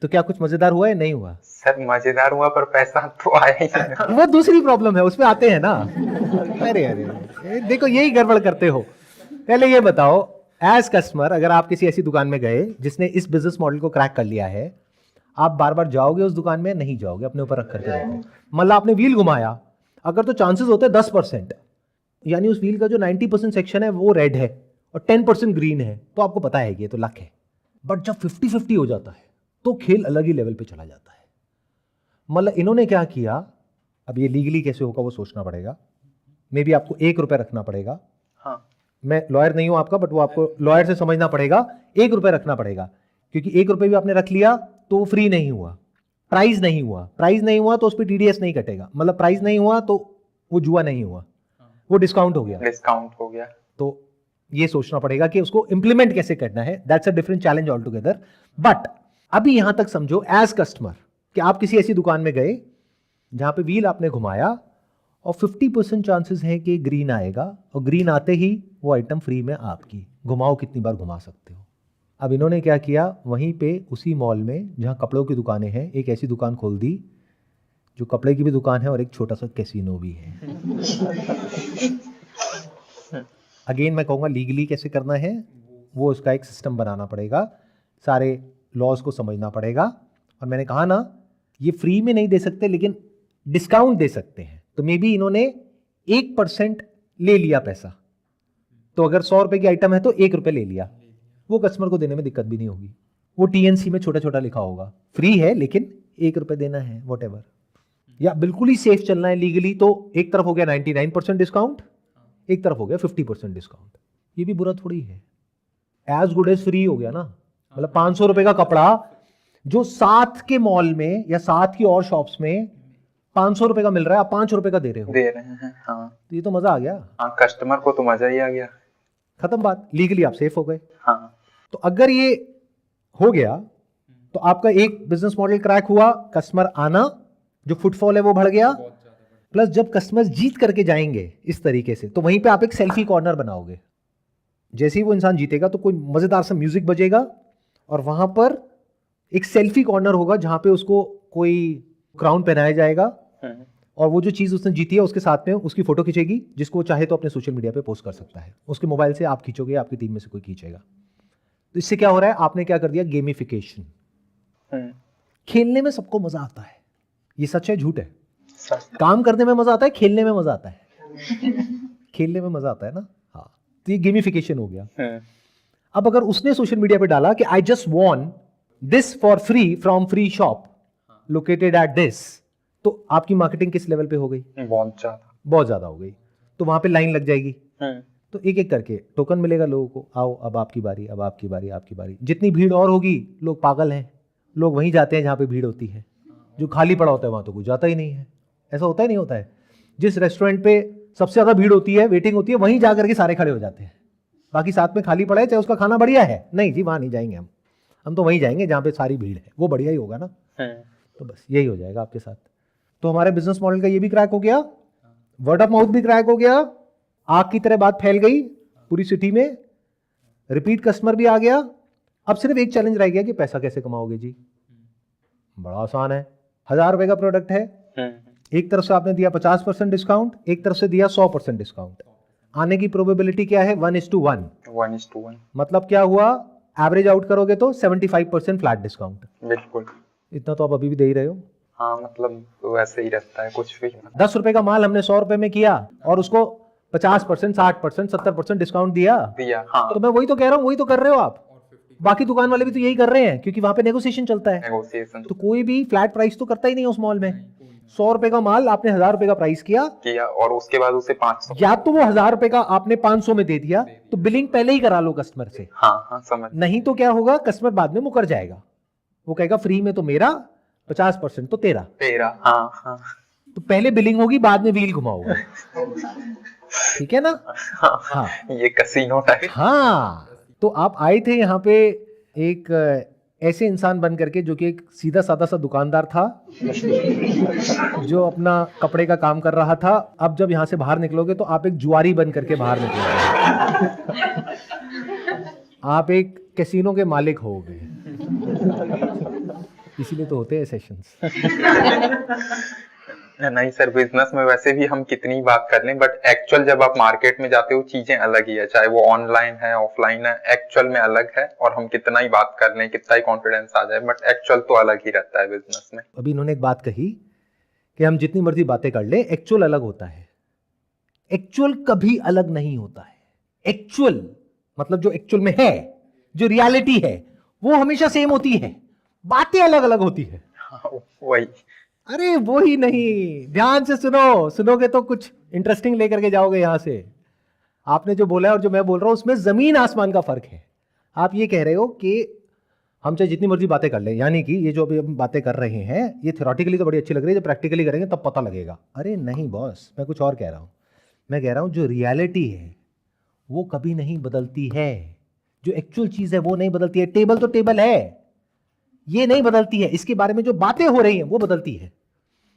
तो क्या कुछ मजेदार हुआ है? नहीं हुआ सर, मजेदार हुआ पर पैसा तो आया ही नहीं। वो दूसरी प्रॉब्लम है, उसमें आते हैं ना। अरे अरे देखो यही गड़बड़ करते हो। पहले ये बताओ, एज कस्टमर अगर आप किसी ऐसी दुकान में गए जिसने इस बिजनेस मॉडल को क्रैक कर लिया है, आप बार बार जाओगे उस दुकान में? नहीं जाओगे। अपने ऊपर रख करके देखो। मतलब आपने व्हील घुमाया, अगर तो चांसेस होते हैं 10%, यानी उस व्हील का जो 90% सेक्शन है वो रेड है और 10% ग्रीन है, तो आपको पता है कि ये तो लक है। बट जब 50-50 हो जाता है तो खेल अलग ही लेवल पे चला जाता है। मतलब इन्होंने क्या किया, अब ये लीगली कैसे होगा वो सोचना पड़ेगा। मे बी आपको 1 रुपए रखना पड़ेगा। हाँ। मैं लॉयर नहीं हूं आपका, बट वो आपको लॉयर से समझना पड़ेगा। 1 रुपए रखना पड़ेगा, क्योंकि 1 रुपए भी आपने रख लिया तो वो फ्री नहीं हुआ। प्राइस नहीं हुआ, प्राइस नहीं हुआ तो उस पर टीडीएस नहीं कटेगा, मतलब प्राइस नहीं हुआ तो वो जुआ नहीं हुआ, वो डिस्काउंट हो गया। डिस्काउंट हो गया। तो ये सोचना पड़ेगा कि उसको इंप्लीमेंट कैसे करना है, that's a different challenge all together. But अभी यहां तक समझो एज कस्टमर कि आप किसी ऐसी दुकान में गए जहां पे व्हील आपने घुमाया और 50% चांसेस हैं कि ग्रीन आएगा, और ग्रीन आते ही वो आइटम फ्री में आपकी, घुमाओ कितनी बार घुमा सकते हो। अब इन्होंने क्या किया, वहीं पे उसी मॉल में जहां कपड़ों की दुकानें हैं एक ऐसी दुकान खोल दी जो कपड़े की भी दुकान है और एक छोटा सा कैसीनो भी है। अगेन मैं कहूँगा लीगली कैसे करना है वो उसका एक सिस्टम बनाना पड़ेगा, सारे लॉज को समझना पड़ेगा। और मैंने कहा ना ये फ्री में नहीं दे सकते लेकिन डिस्काउंट दे सकते हैं, तो मे बी इन्होंने 1% ले लिया पैसा, तो अगर 100 रुपए की आइटम है तो 1 रुपए ले लिया, वो कस्टमर को देने में दिक्कत भी नहीं होगी। वो टीएनसी में छोटा छोटा लिखा होगा फ्री है लेकिन 1 रुपए देना है वॉट। या बिल्कुल ही सेफ चलना है लीगली तो एक तरफ हो गया 99% डिस्काउंट, एक तरफ हो गया 50% डिस्काउंट, ये भी बुरा थोड़ी है, एज गुड एज फ्री हो गया ना। मतलब 500 रुपए का कपड़ा जो साथ के मॉल में या साथ की और शॉप्स में 500 रुपए का मिल रहा है, आप 5 रुपए का दे रहे हैं। हाँ तो ये तो मजा आ गया। हाँ, कस्टमर को तो मजा ही आ गया, खत्म बात, लीगली आप सेफ हो गए। हाँ। तो अगर ये हो गया तो आपका एक बिजनेस मॉडल क्रैक हुआ, कस्टमर आना, जो फुटफॉल है वो बढ़ गया, प्लस जब कस्टमर जीत करके जाएंगे इस तरीके से तो वहीं पे आप एक सेल्फी कॉर्नर बनाओगे। जैसे ही वो इंसान जीतेगा तो कोई मजेदार सा म्यूजिक बजेगा और वहां पर एक सेल्फी कॉर्नर होगा जहां पे उसको कोई क्राउन पहनाया जाएगा और वो जो चीज उसने जीती है उसके साथ में उसकी फोटो खींचेगी, जिसको चाहे तो अपने सोशल मीडिया पे पोस्ट कर सकता है। उसके मोबाइल से आप खींचोगे, आपकी टीम में से कोई खींचेगा। तो इससे क्या हो रहा है, आपने क्या कर दिया, गेमिफिकेशन। खेलने में सबको मजा आता है, ये सच है झूठ है? काम करने में मजा आता है, खेलने में मजा आता है। खेलने में मजा आता है ना, हाँ। तो ये गेमिफिकेशन हो गया। अब अगर उसने सोशल मीडिया पे डाला कि I just von this for free from free shop located at this, तो आपकी मार्केटिंग किस लेवल पे हो गई? बहुत ज्यादा हो गई। तो वहां पे लाइन लग जाएगी, तो एक एक करके टोकन मिलेगा लोगों को, आओ अब आपकी बारी, अब आपकी बारी, आपकी बारी। जितनी भीड़ और होगी, लोग पागल हैं, लोग वहीं जाते हैं जहां पे भीड़ होती है, जो खाली पड़ा होता है वहां तो कोई जाता ही नहीं है। ऐसा होता ही नहीं होता है? जिस रेस्टोरेंट पे सबसे ज्यादा भीड़ होती है, वेटिंग होती है, वहीं जाकर के सारे खड़े हो जाते हैं, बाकी साथ में खाली पड़ा है, चाहे उसका खाना बढ़िया है, नहीं जी वहां नहीं जाएंगे हम तो वहीं जाएंगे जहां पे सारी भीड़ है, वो बढ़िया ही होगा ना। तो बस यही हो जाएगा आपके साथ। तो हमारे बिजनेस मॉडल का ये भी क्रैक हो गया, वर्ड ऑफ माउथ भी क्रैक हो गया, आग की तरह बात फैल गई पूरी सिटी में, रिपीट कस्टमर भी आ गया। अब सिर्फ एक चैलेंज रह गया कि पैसा कैसे कमाओगे जी। बड़ा आसान है, 1000 रुपए का प्रोडक्ट है, एक तरफ से आपने दिया 50% डिस्काउंट, एक तरफ से दिया 100% डिस्काउंट, आने की प्रोबेबिलिटी क्या है? 1:1। मतलब क्या हुआ, एवरेज आउट करोगे तो 75% फ्लैट डिस्काउंट। बिल्कुल, इतना तो आप अभी भी दे ही रहे हो। हाँ, मतलब वैसे ही रहता है कुछ भी। 10 रुपए का माल हमने 100 रुपए में किया और उसको 50%, 60%, 70% डिस्काउंट दिया। हाँ। तो मैं वही तो कह रहा हूँ, वही तो कर रहे हो आप। बाकी दुकान वाले भी तो यही कर रहे हैं क्योंकि वहां पे नेगोशिएशन चलता है। तो कोई भी फ्लैट प्राइस तो करता ही नहीं उस मॉल में। 100 रुपए का माल आपने 1000 रुपए का प्राइस किया और उसके बाद उसे 500, या तो वो 1000 रुपए का आपने 500 में दे दिया, तो बिलिंग पहले ही करा लो कस्टमर से। हाँ, समझ। नहीं तो क्या होगा, कस्टमर बाद में मुकर जाएगा, वो कहेगा फ्री में तो मेरा, 50% तो तेरा। हाँ। तो पहले बिलिंग होगी, बाद में व्हील घुमाओगे। ठीक है ना? हाँ, ये कैसीनो टाइप। हाँ। तो आप आए थे यहाँ पे एक ऐसे इंसान बन करके जो कि एक सीधा साधा सा दुकानदार था जो अपना कपड़े का काम कर रहा था। अब जब यहाँ से बाहर निकलोगे तो आप एक जुआरी बन करके बाहर निकलोगे, आप एक कैसीनो के मालिक होगे। इसीलिए तो होते हैं सेशंस। नहीं सर, बिजनेस में वैसे भी हम कितनी बात कर लें, बट एक्चुअल जब आप मार्केट में जाते हो चीजें अलग ही है, चाहे वो ऑनलाइन है ऑफलाइन है, एक्चुअल में अलग है। और हम कितना ही बात कर लें, कितना ही कॉन्फिडेंस आ जाए, बट एक्चुअल तो अलग ही रहता है बिजनेस में। अभी इन्होंने एक बात कही कि हम जितनी मर्जी बातें कर ले, एक्चुअल अलग होता है। एक्चुअल कभी अलग नहीं होता है। एक्चुअल मतलब जो एक्चुअल में है, जो रियलिटी है, वो हमेशा सेम होती है, बातें अलग अलग होती है। वही। अरे वो ही नहीं, ध्यान से सुनो, सुनोगे तो कुछ इंटरेस्टिंग लेकर के जाओगे यहां से। आपने जो बोला है और जो मैं बोल रहा हूं उसमें जमीन आसमान का फर्क है। आप ये कह रहे हो कि हम चाहे जितनी मर्जी बातें कर लें, यानी कि ये जो अभी हम बातें कर रहे हैं ये थ्योरेटिकली तो बड़ी अच्छी लग रही है, जब प्रैक्टिकली करेंगे तब पता लगेगा। अरे नहीं बॉस, मैं कुछ और कह रहा हूँ। मैं कह रहा हूँ जो रियलिटी है वो कभी नहीं बदलती है, जो एक्चुअल चीज़ है वो नहीं बदलती है। टेबल तो टेबल है, ये नहीं बदलती है। इसके बारे में जो बातें हो रही हैं वो बदलती है।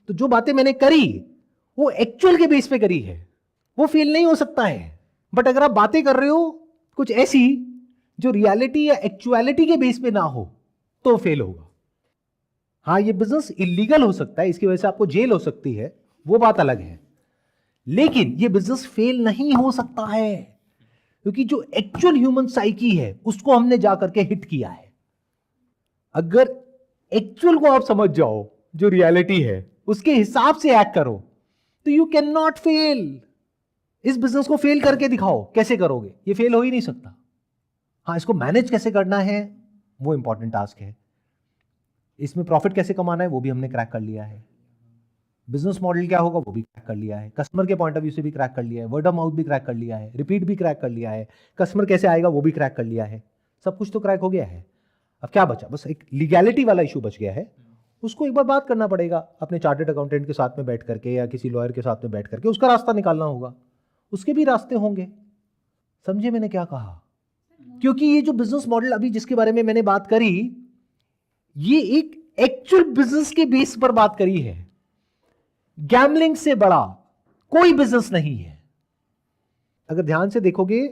तो जो बातें मैंने करी वो एक्चुअल के बेस पे करी है, वो फेल नहीं हो सकता है। बट अगर आप बातें कर रहे हो कुछ ऐसी जो रियलिटी या एक्चुअलिटी के बेस पे ना हो तो फेल होगा। हाँ, ये बिजनेस इलीगल हो सकता है, इसकी वजह से आपको जेल हो सकती है, वो बात अलग है, लेकिन ये बिजनेस फेल नहीं हो सकता है क्योंकि जो एक्चुअल ह्यूमन साइकी है उसको हमने जाकर के हिट किया है। अगर एक्चुअल को आप समझ जाओ, जो रियलिटी है उसके हिसाब से एक्ट करो, तो यू कैन नॉट फेल। इस बिजनेस को फेल करके दिखाओ, कैसे करोगे? ये फेल हो ही नहीं सकता। हाँ, इसको मैनेज कैसे करना है वो इंपॉर्टेंट टास्क है। इसमें प्रॉफिट कैसे कमाना है वो भी हमने क्रैक कर लिया है। बिजनेस मॉडल क्या होगा वो भी क्रैक कर लिया है। कस्टमर के पॉइंट ऑफ व्यू से भी क्रैक कर लिया है। वर्ड ऑफ माउथ भी क्रैक कर लिया है। रिपीट भी क्रैक कर लिया है। कस्टमर कैसे आएगा वो भी क्रैक कर लिया है। सब कुछ तो क्रैक हो गया है। अब क्या बचा? बस एक लीगैलिटी वाला इशू बच गया है। उसको एक बार बात करना पड़ेगा अपने चार्टर्ड अकाउंटेंट के साथ में बैठ करके या किसी लॉयर के साथ में बैठ करके, उसका रास्ता निकालना होगा। उसके भी रास्ते होंगे। समझे मैंने क्या कहा? क्योंकि ये जो बिजनेस मॉडल अभी जिसके बारे में मैंने बात करी, ये एक एक्चुअल बिजनेस के बेस पर बात करी है। गैम्बलिंग से बड़ा कोई बिजनेस नहीं है। अगर ध्यान से देखोगे,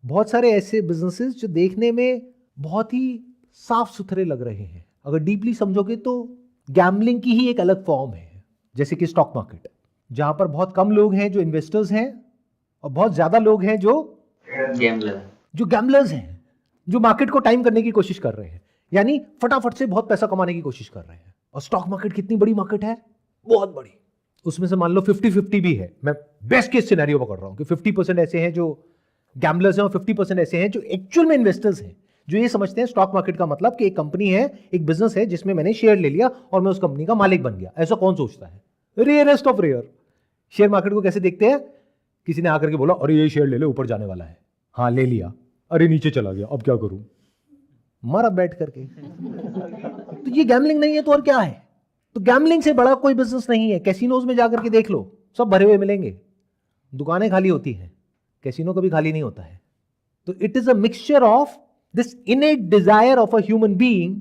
बहुत सारे ऐसे बिजनेसेस जो देखने में बहुत ही साफ सुथरे लग रहे हैं, अगर डीपली समझोगे तो गैम्बलिंग की ही एक अलग फॉर्म है। जैसे कि स्टॉक मार्केट, जहां पर बहुत कम लोग हैं जो इन्वेस्टर्स हैं और बहुत ज्यादा लोग हैं जो गैम्बलर्स हैं, जो मार्केट को टाइम करने की कोशिश कर रहे हैं, यानी फटाफट से बहुत पैसा कमाने की कोशिश कर रहे हैं। और स्टॉक मार्केट कितनी बड़ी मार्केट है, बहुत बड़ी। उसमें से मान लो 50-50 भी है। मैं बेस्ट केस सिनेरियो पकड़ रहा हूं कि 50% ऐसे हैं जो गैम्बलर्स हैं और 50% ऐसे हैं जो एक्चुअल में इन्वेस्टर्स हैं, जो ये समझते हैं स्टॉक मार्केट का मतलब कि एक कंपनी है, एक बिजनेस है जिसमें मैंने शेयर ले लिया और मैं उस कंपनी का मालिक बन गया। ऐसा कौन सोचता है? Rarest of rare. Share market को कैसे देखते हैं? किसी ने आकर के बोला अरे ये शेयर ले ले, ऊपर जाने वाला है। हाँ, ले लिया। अरे नीचे चला गया, अब क्या करूं? मर अब बैठ करके। तो ये गैम्बलिंग नहीं है तो और क्या है? तो गैम्बलिंग से बड़ा कोई बिजनेस नहीं है। कैसीनोज में जाकर के देख लो, सब भरे हुए मिलेंगे, दुकानें खाली होती हैं, कैसीनो कभी खाली नहीं होता है। तो it is a mixture of this innate desire of a human being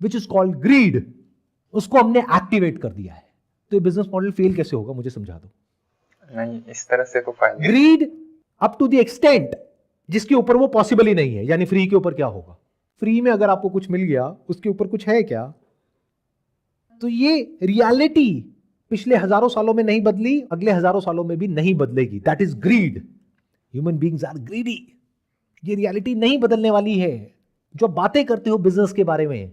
which is called greed. उसको हमने एक्टिवेट कर दिया है। तो ये बिजनेस मॉडल फेल कैसे होगा, मुझे समझा दो। नहीं, इस तरह से तो फायदा। Greed up to the extent जिसके ऊपर वो पॉसिबल ही नहीं है। यानी फ्री के ऊपर क्या होगा? फ्री में अगर आपको कुछ मिल गया, उसके ऊपर कुछ है क्या? तो ये रियलिटी पिछले हजारों सालों में नहीं बदली, अगले हजारों सालों में भी नहीं बदलेगी। That is greed. Human beings are greedy. ये रियलिटी नहीं बदलने वाली है। जो बातें करते हो बिजनेस के बारे में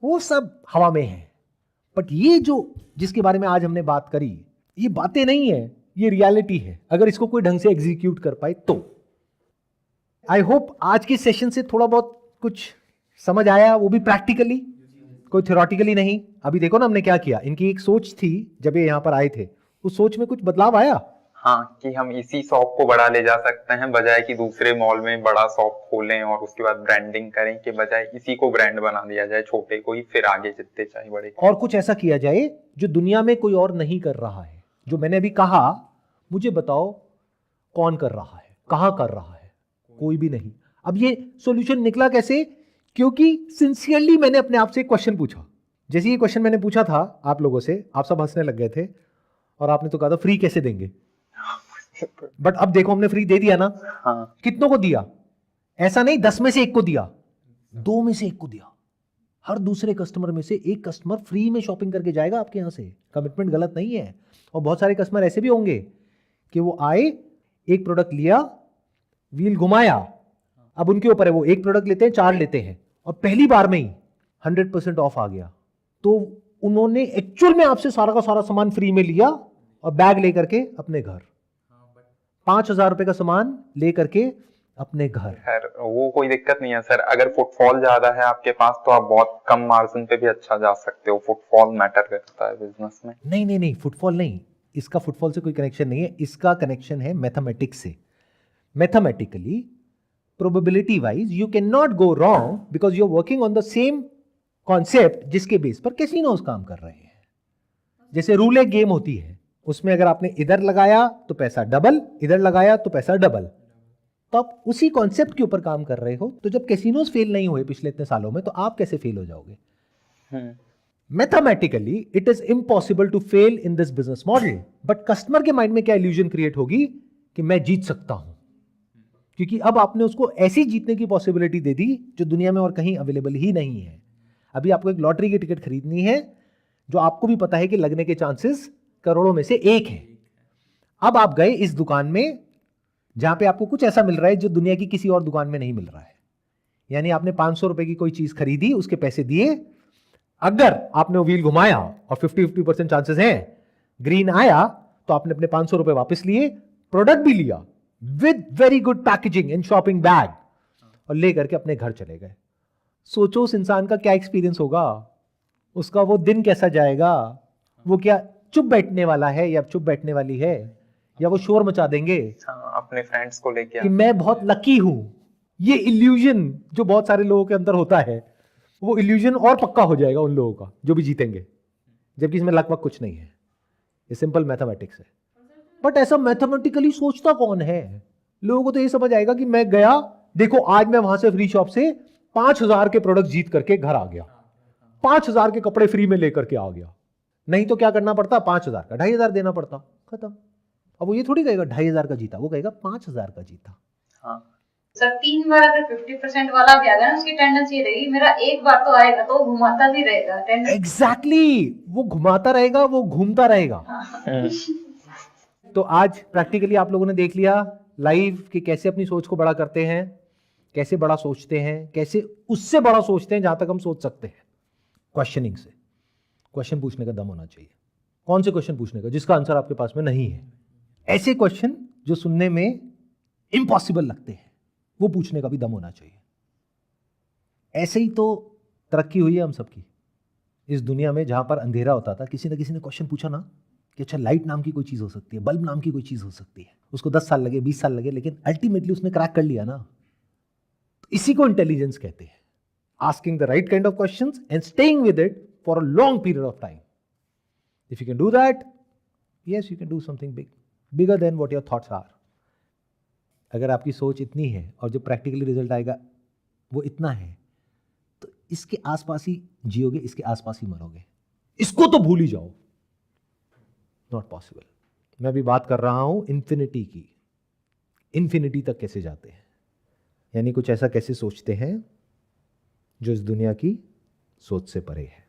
वो सब हवा में है। बट ये जो जिसके बारे में आज हमने बात करी, ये बातें नहीं है, ये रियलिटी है। अगर इसको कोई ढंग से एग्जीक्यूट कर पाए तो। आई होप आज के सेशन से थोड़ा बहुत कुछ समझ आया, वो भी प्रैक्टिकली, कोई थ्योरेटिकली नहीं। अभी देखो ना हमने क्या किया। इनकी एक सोच थी जब ये यहां पर आए थे, उस सोच में कुछ बदलाव आया। हाँ, कि हम इसी शॉप को बड़ा ले जा सकते हैं बजाय कि दूसरे मॉल में बड़ा शॉप खोलें और उसके बाद ब्रांडिंग करें, के बजाय इसी को ब्रांड बना दिया जाए, छोटे को ही, फिर आगे जितने चाहे बड़े। और कुछ ऐसा किया जाए जो दुनिया में कोई और नहीं कर रहा है। जो मैंने अभी कहा, मुझे बताओ कौन कर रहा है, कहां कर रहा है? कोई भी नहीं। अब ये सॉल्यूशन निकला कैसे? क्योंकि सिंसियरली मैंने अपने आप से एक क्वेश्चन पूछा। जैसे ये क्वेश्चन मैंने पूछा था आप लोगों से, आप सब हंसने लग गए थे और आपने तो कहा था फ्री कैसे देंगे। बट अब देखो हमने फ्री दे दिया ना। हाँ। कितनों को दिया? ऐसा नहीं 10 में से 1 को दिया, 2 में से 1 को दिया। हर दूसरे कस्टमर में से 1 कस्टमर फ्री में शॉपिंग करके जाएगा आपके यहां से। कमिटमेंट गलत नहीं है। और बहुत सारे कस्टमर ऐसे भी होंगे कि वो आए, एक प्रोडक्ट लिया, व्हील घुमाया, अब उनके ऊपर है, वो एक प्रोडक्ट लेते हैं, 4 लेते हैं और पहली बार में ही 100% ऑफ आ गया। तो उन्होंने एक्चुअल में आपसे सारा का सारा सामान फ्री में लिया और बैग लेकर के अपने घर, 5,000 रुपए का सामान लेकर के अपने घर। सर वो कोई दिक्कत नहीं है सर, अगर फुटफॉल ज्यादा है आपके पास तो आप बहुत कम मार्जिन पे भी अच्छा जा सकते हो। फुटफॉल मैटर करता है बिजनेस में। नहीं नहीं नहीं, फुटफॉल नहीं, इसका फुटफॉल से कोई कनेक्शन नहीं है। इसका कनेक्शन है मैथमेटिक्स से। Mathematically probability wise you can not go wrong because you are working on the same concept जिसके बेस पर कैसीनोज काम कर रहे हैं। जैसे रूल एक गेम होती है, उसमें अगर आपने इधर लगाया तो पैसा डबल, इधर लगाया तो पैसा डबल, तो आप उसी कॉन्सेप्ट के ऊपर काम कर रहे हो। तो जब कैसीनोज फेल नहीं हुए पिछले इतने सालों में, तो आप कैसे फेल हो जाओगे? Mathematically it is impossible to fail in this business model, but customer के माइंड में क्या इल्यूजन क्रिएट होगी कि मैं जीत सकता हूं, क्योंकि अब आपने उसको ऐसी जीतने की पॉसिबिलिटी दे दी जो दुनिया में और कहीं अवेलेबल ही नहीं है। अभी आपको एक लॉटरी की टिकट खरीदनी है जो आपको भी पता है कि लगने के चांसेस करोड़ों में से एक है। अब आप गए इस दुकान में जहां पे आपको कुछ ऐसा मिल रहा है जो दुनिया की किसी और दुकान में नहीं मिल रहा है, यानी आपने 500 रुपए की कोई चीज खरीदी, उसके पैसे दिए, अगर आपने वो व्हील घुमाया और 50-50% चांसेस हैं ग्रीन आया, तो आपने अपने 500 रुपए वापस लिए, प्रोडक्ट भी लिया with very good packaging in shopping bag और ले करके अपने घर चले गए। सोचो उस इंसान का क्या एक्सपीरियंस होगा, उसका वो दिन कैसा जाएगा, वो क्या चुप बैठने वाला है या चुप बैठने वाली है, या वो शोर मचा देंगे अपने फ्रेंड्स को लेके कि मैं बहुत लकी हूं। ये इल्यूजन जो बहुत सारे लोगों के अंदर होता है, वो इल्यूजन और पक्का हो जाएगा उन लोगों का जो भी जीतेंगे, जबकि इसमें लक वक कुछ नहीं है, ये सिंपल मैथमेटिक्स है। बट ऐसा मैथमेटिकली सोचता कौन है? लोगों को तो ये समझ आएगा कि मैं गया, देखो आज मैं वहां से फ्री शॉप से 5,000 के प्रोडक्ट जीत करके घर आ गया, 5,000 के कपड़े फ्री में लेकर के आ गया। नहीं तो क्या करना पड़ता, 5,000 का 2,500 देना पड़ता, खत्म। अब वो ये थोड़ी कहेगा 2,500 का जीता, वो कहेगा 5,000 का जीता। सर 3 बार अगर 50% वाला भी आ गया ना, उसकी टेंडेंसी रहेगी मेरा एक बार तो आएगा, तो वो घुमाता भी रहेगा। एग्जैक्टली, वो घुमाता रहेगा, वो घूमता रहेगा। तो आज प्रैक्टिकली आप लोगों ने देख लिया लाइव कि कैसे अपनी सोच को बड़ा करते हैं, कैसे बड़ा सोचते हैं, कैसे उससे बड़ा सोचते हैं जहां तक हम सोच सकते हैं। क्वेश्चनिंग से, क्वेश्चन पूछने का दम होना चाहिए। कौन से क्वेश्चन पूछने का? जिसका आंसर आपके पास में नहीं है। ऐसे क्वेश्चन जो सुनने में इम्पॉसिबल लगते हैं, वो पूछने का भी दम होना चाहिए। ऐसे ही तो तरक्की हुई है हम सबकी इस दुनिया में। जहां पर अंधेरा होता था, किसी न किसी ने क्वेश्चन पूछा ना कि अच्छा लाइट नाम की कोई चीज हो सकती है, बल्ब नाम की कोई चीज हो सकती है। उसको 10 साल लगे, 20 साल लगे, लेकिन अल्टीमेटली उसने क्रैक कर लिया ना। तो इसी को इंटेलिजेंस कहते हैं, asking the right kind of questions and staying with it for a long period of time. If you can do that, yes you can do something big, bigger than what your thoughts are. अगर आपकी सोच इतनी है और जो practically result आएगा वो इतना है, तो इसके आसपास ही जियोगे, इसके आसपास ही मरोगे। इसको तो भूल ही जाओ, नॉट पॉसिबल। मैं भी बात कर रहा हूं इन्फिनिटी की। इन्फिनिटी तक कैसे जाते हैं, यानी कुछ ऐसा कैसे सोचते हैं जो इस दुनिया की सोच से परे है।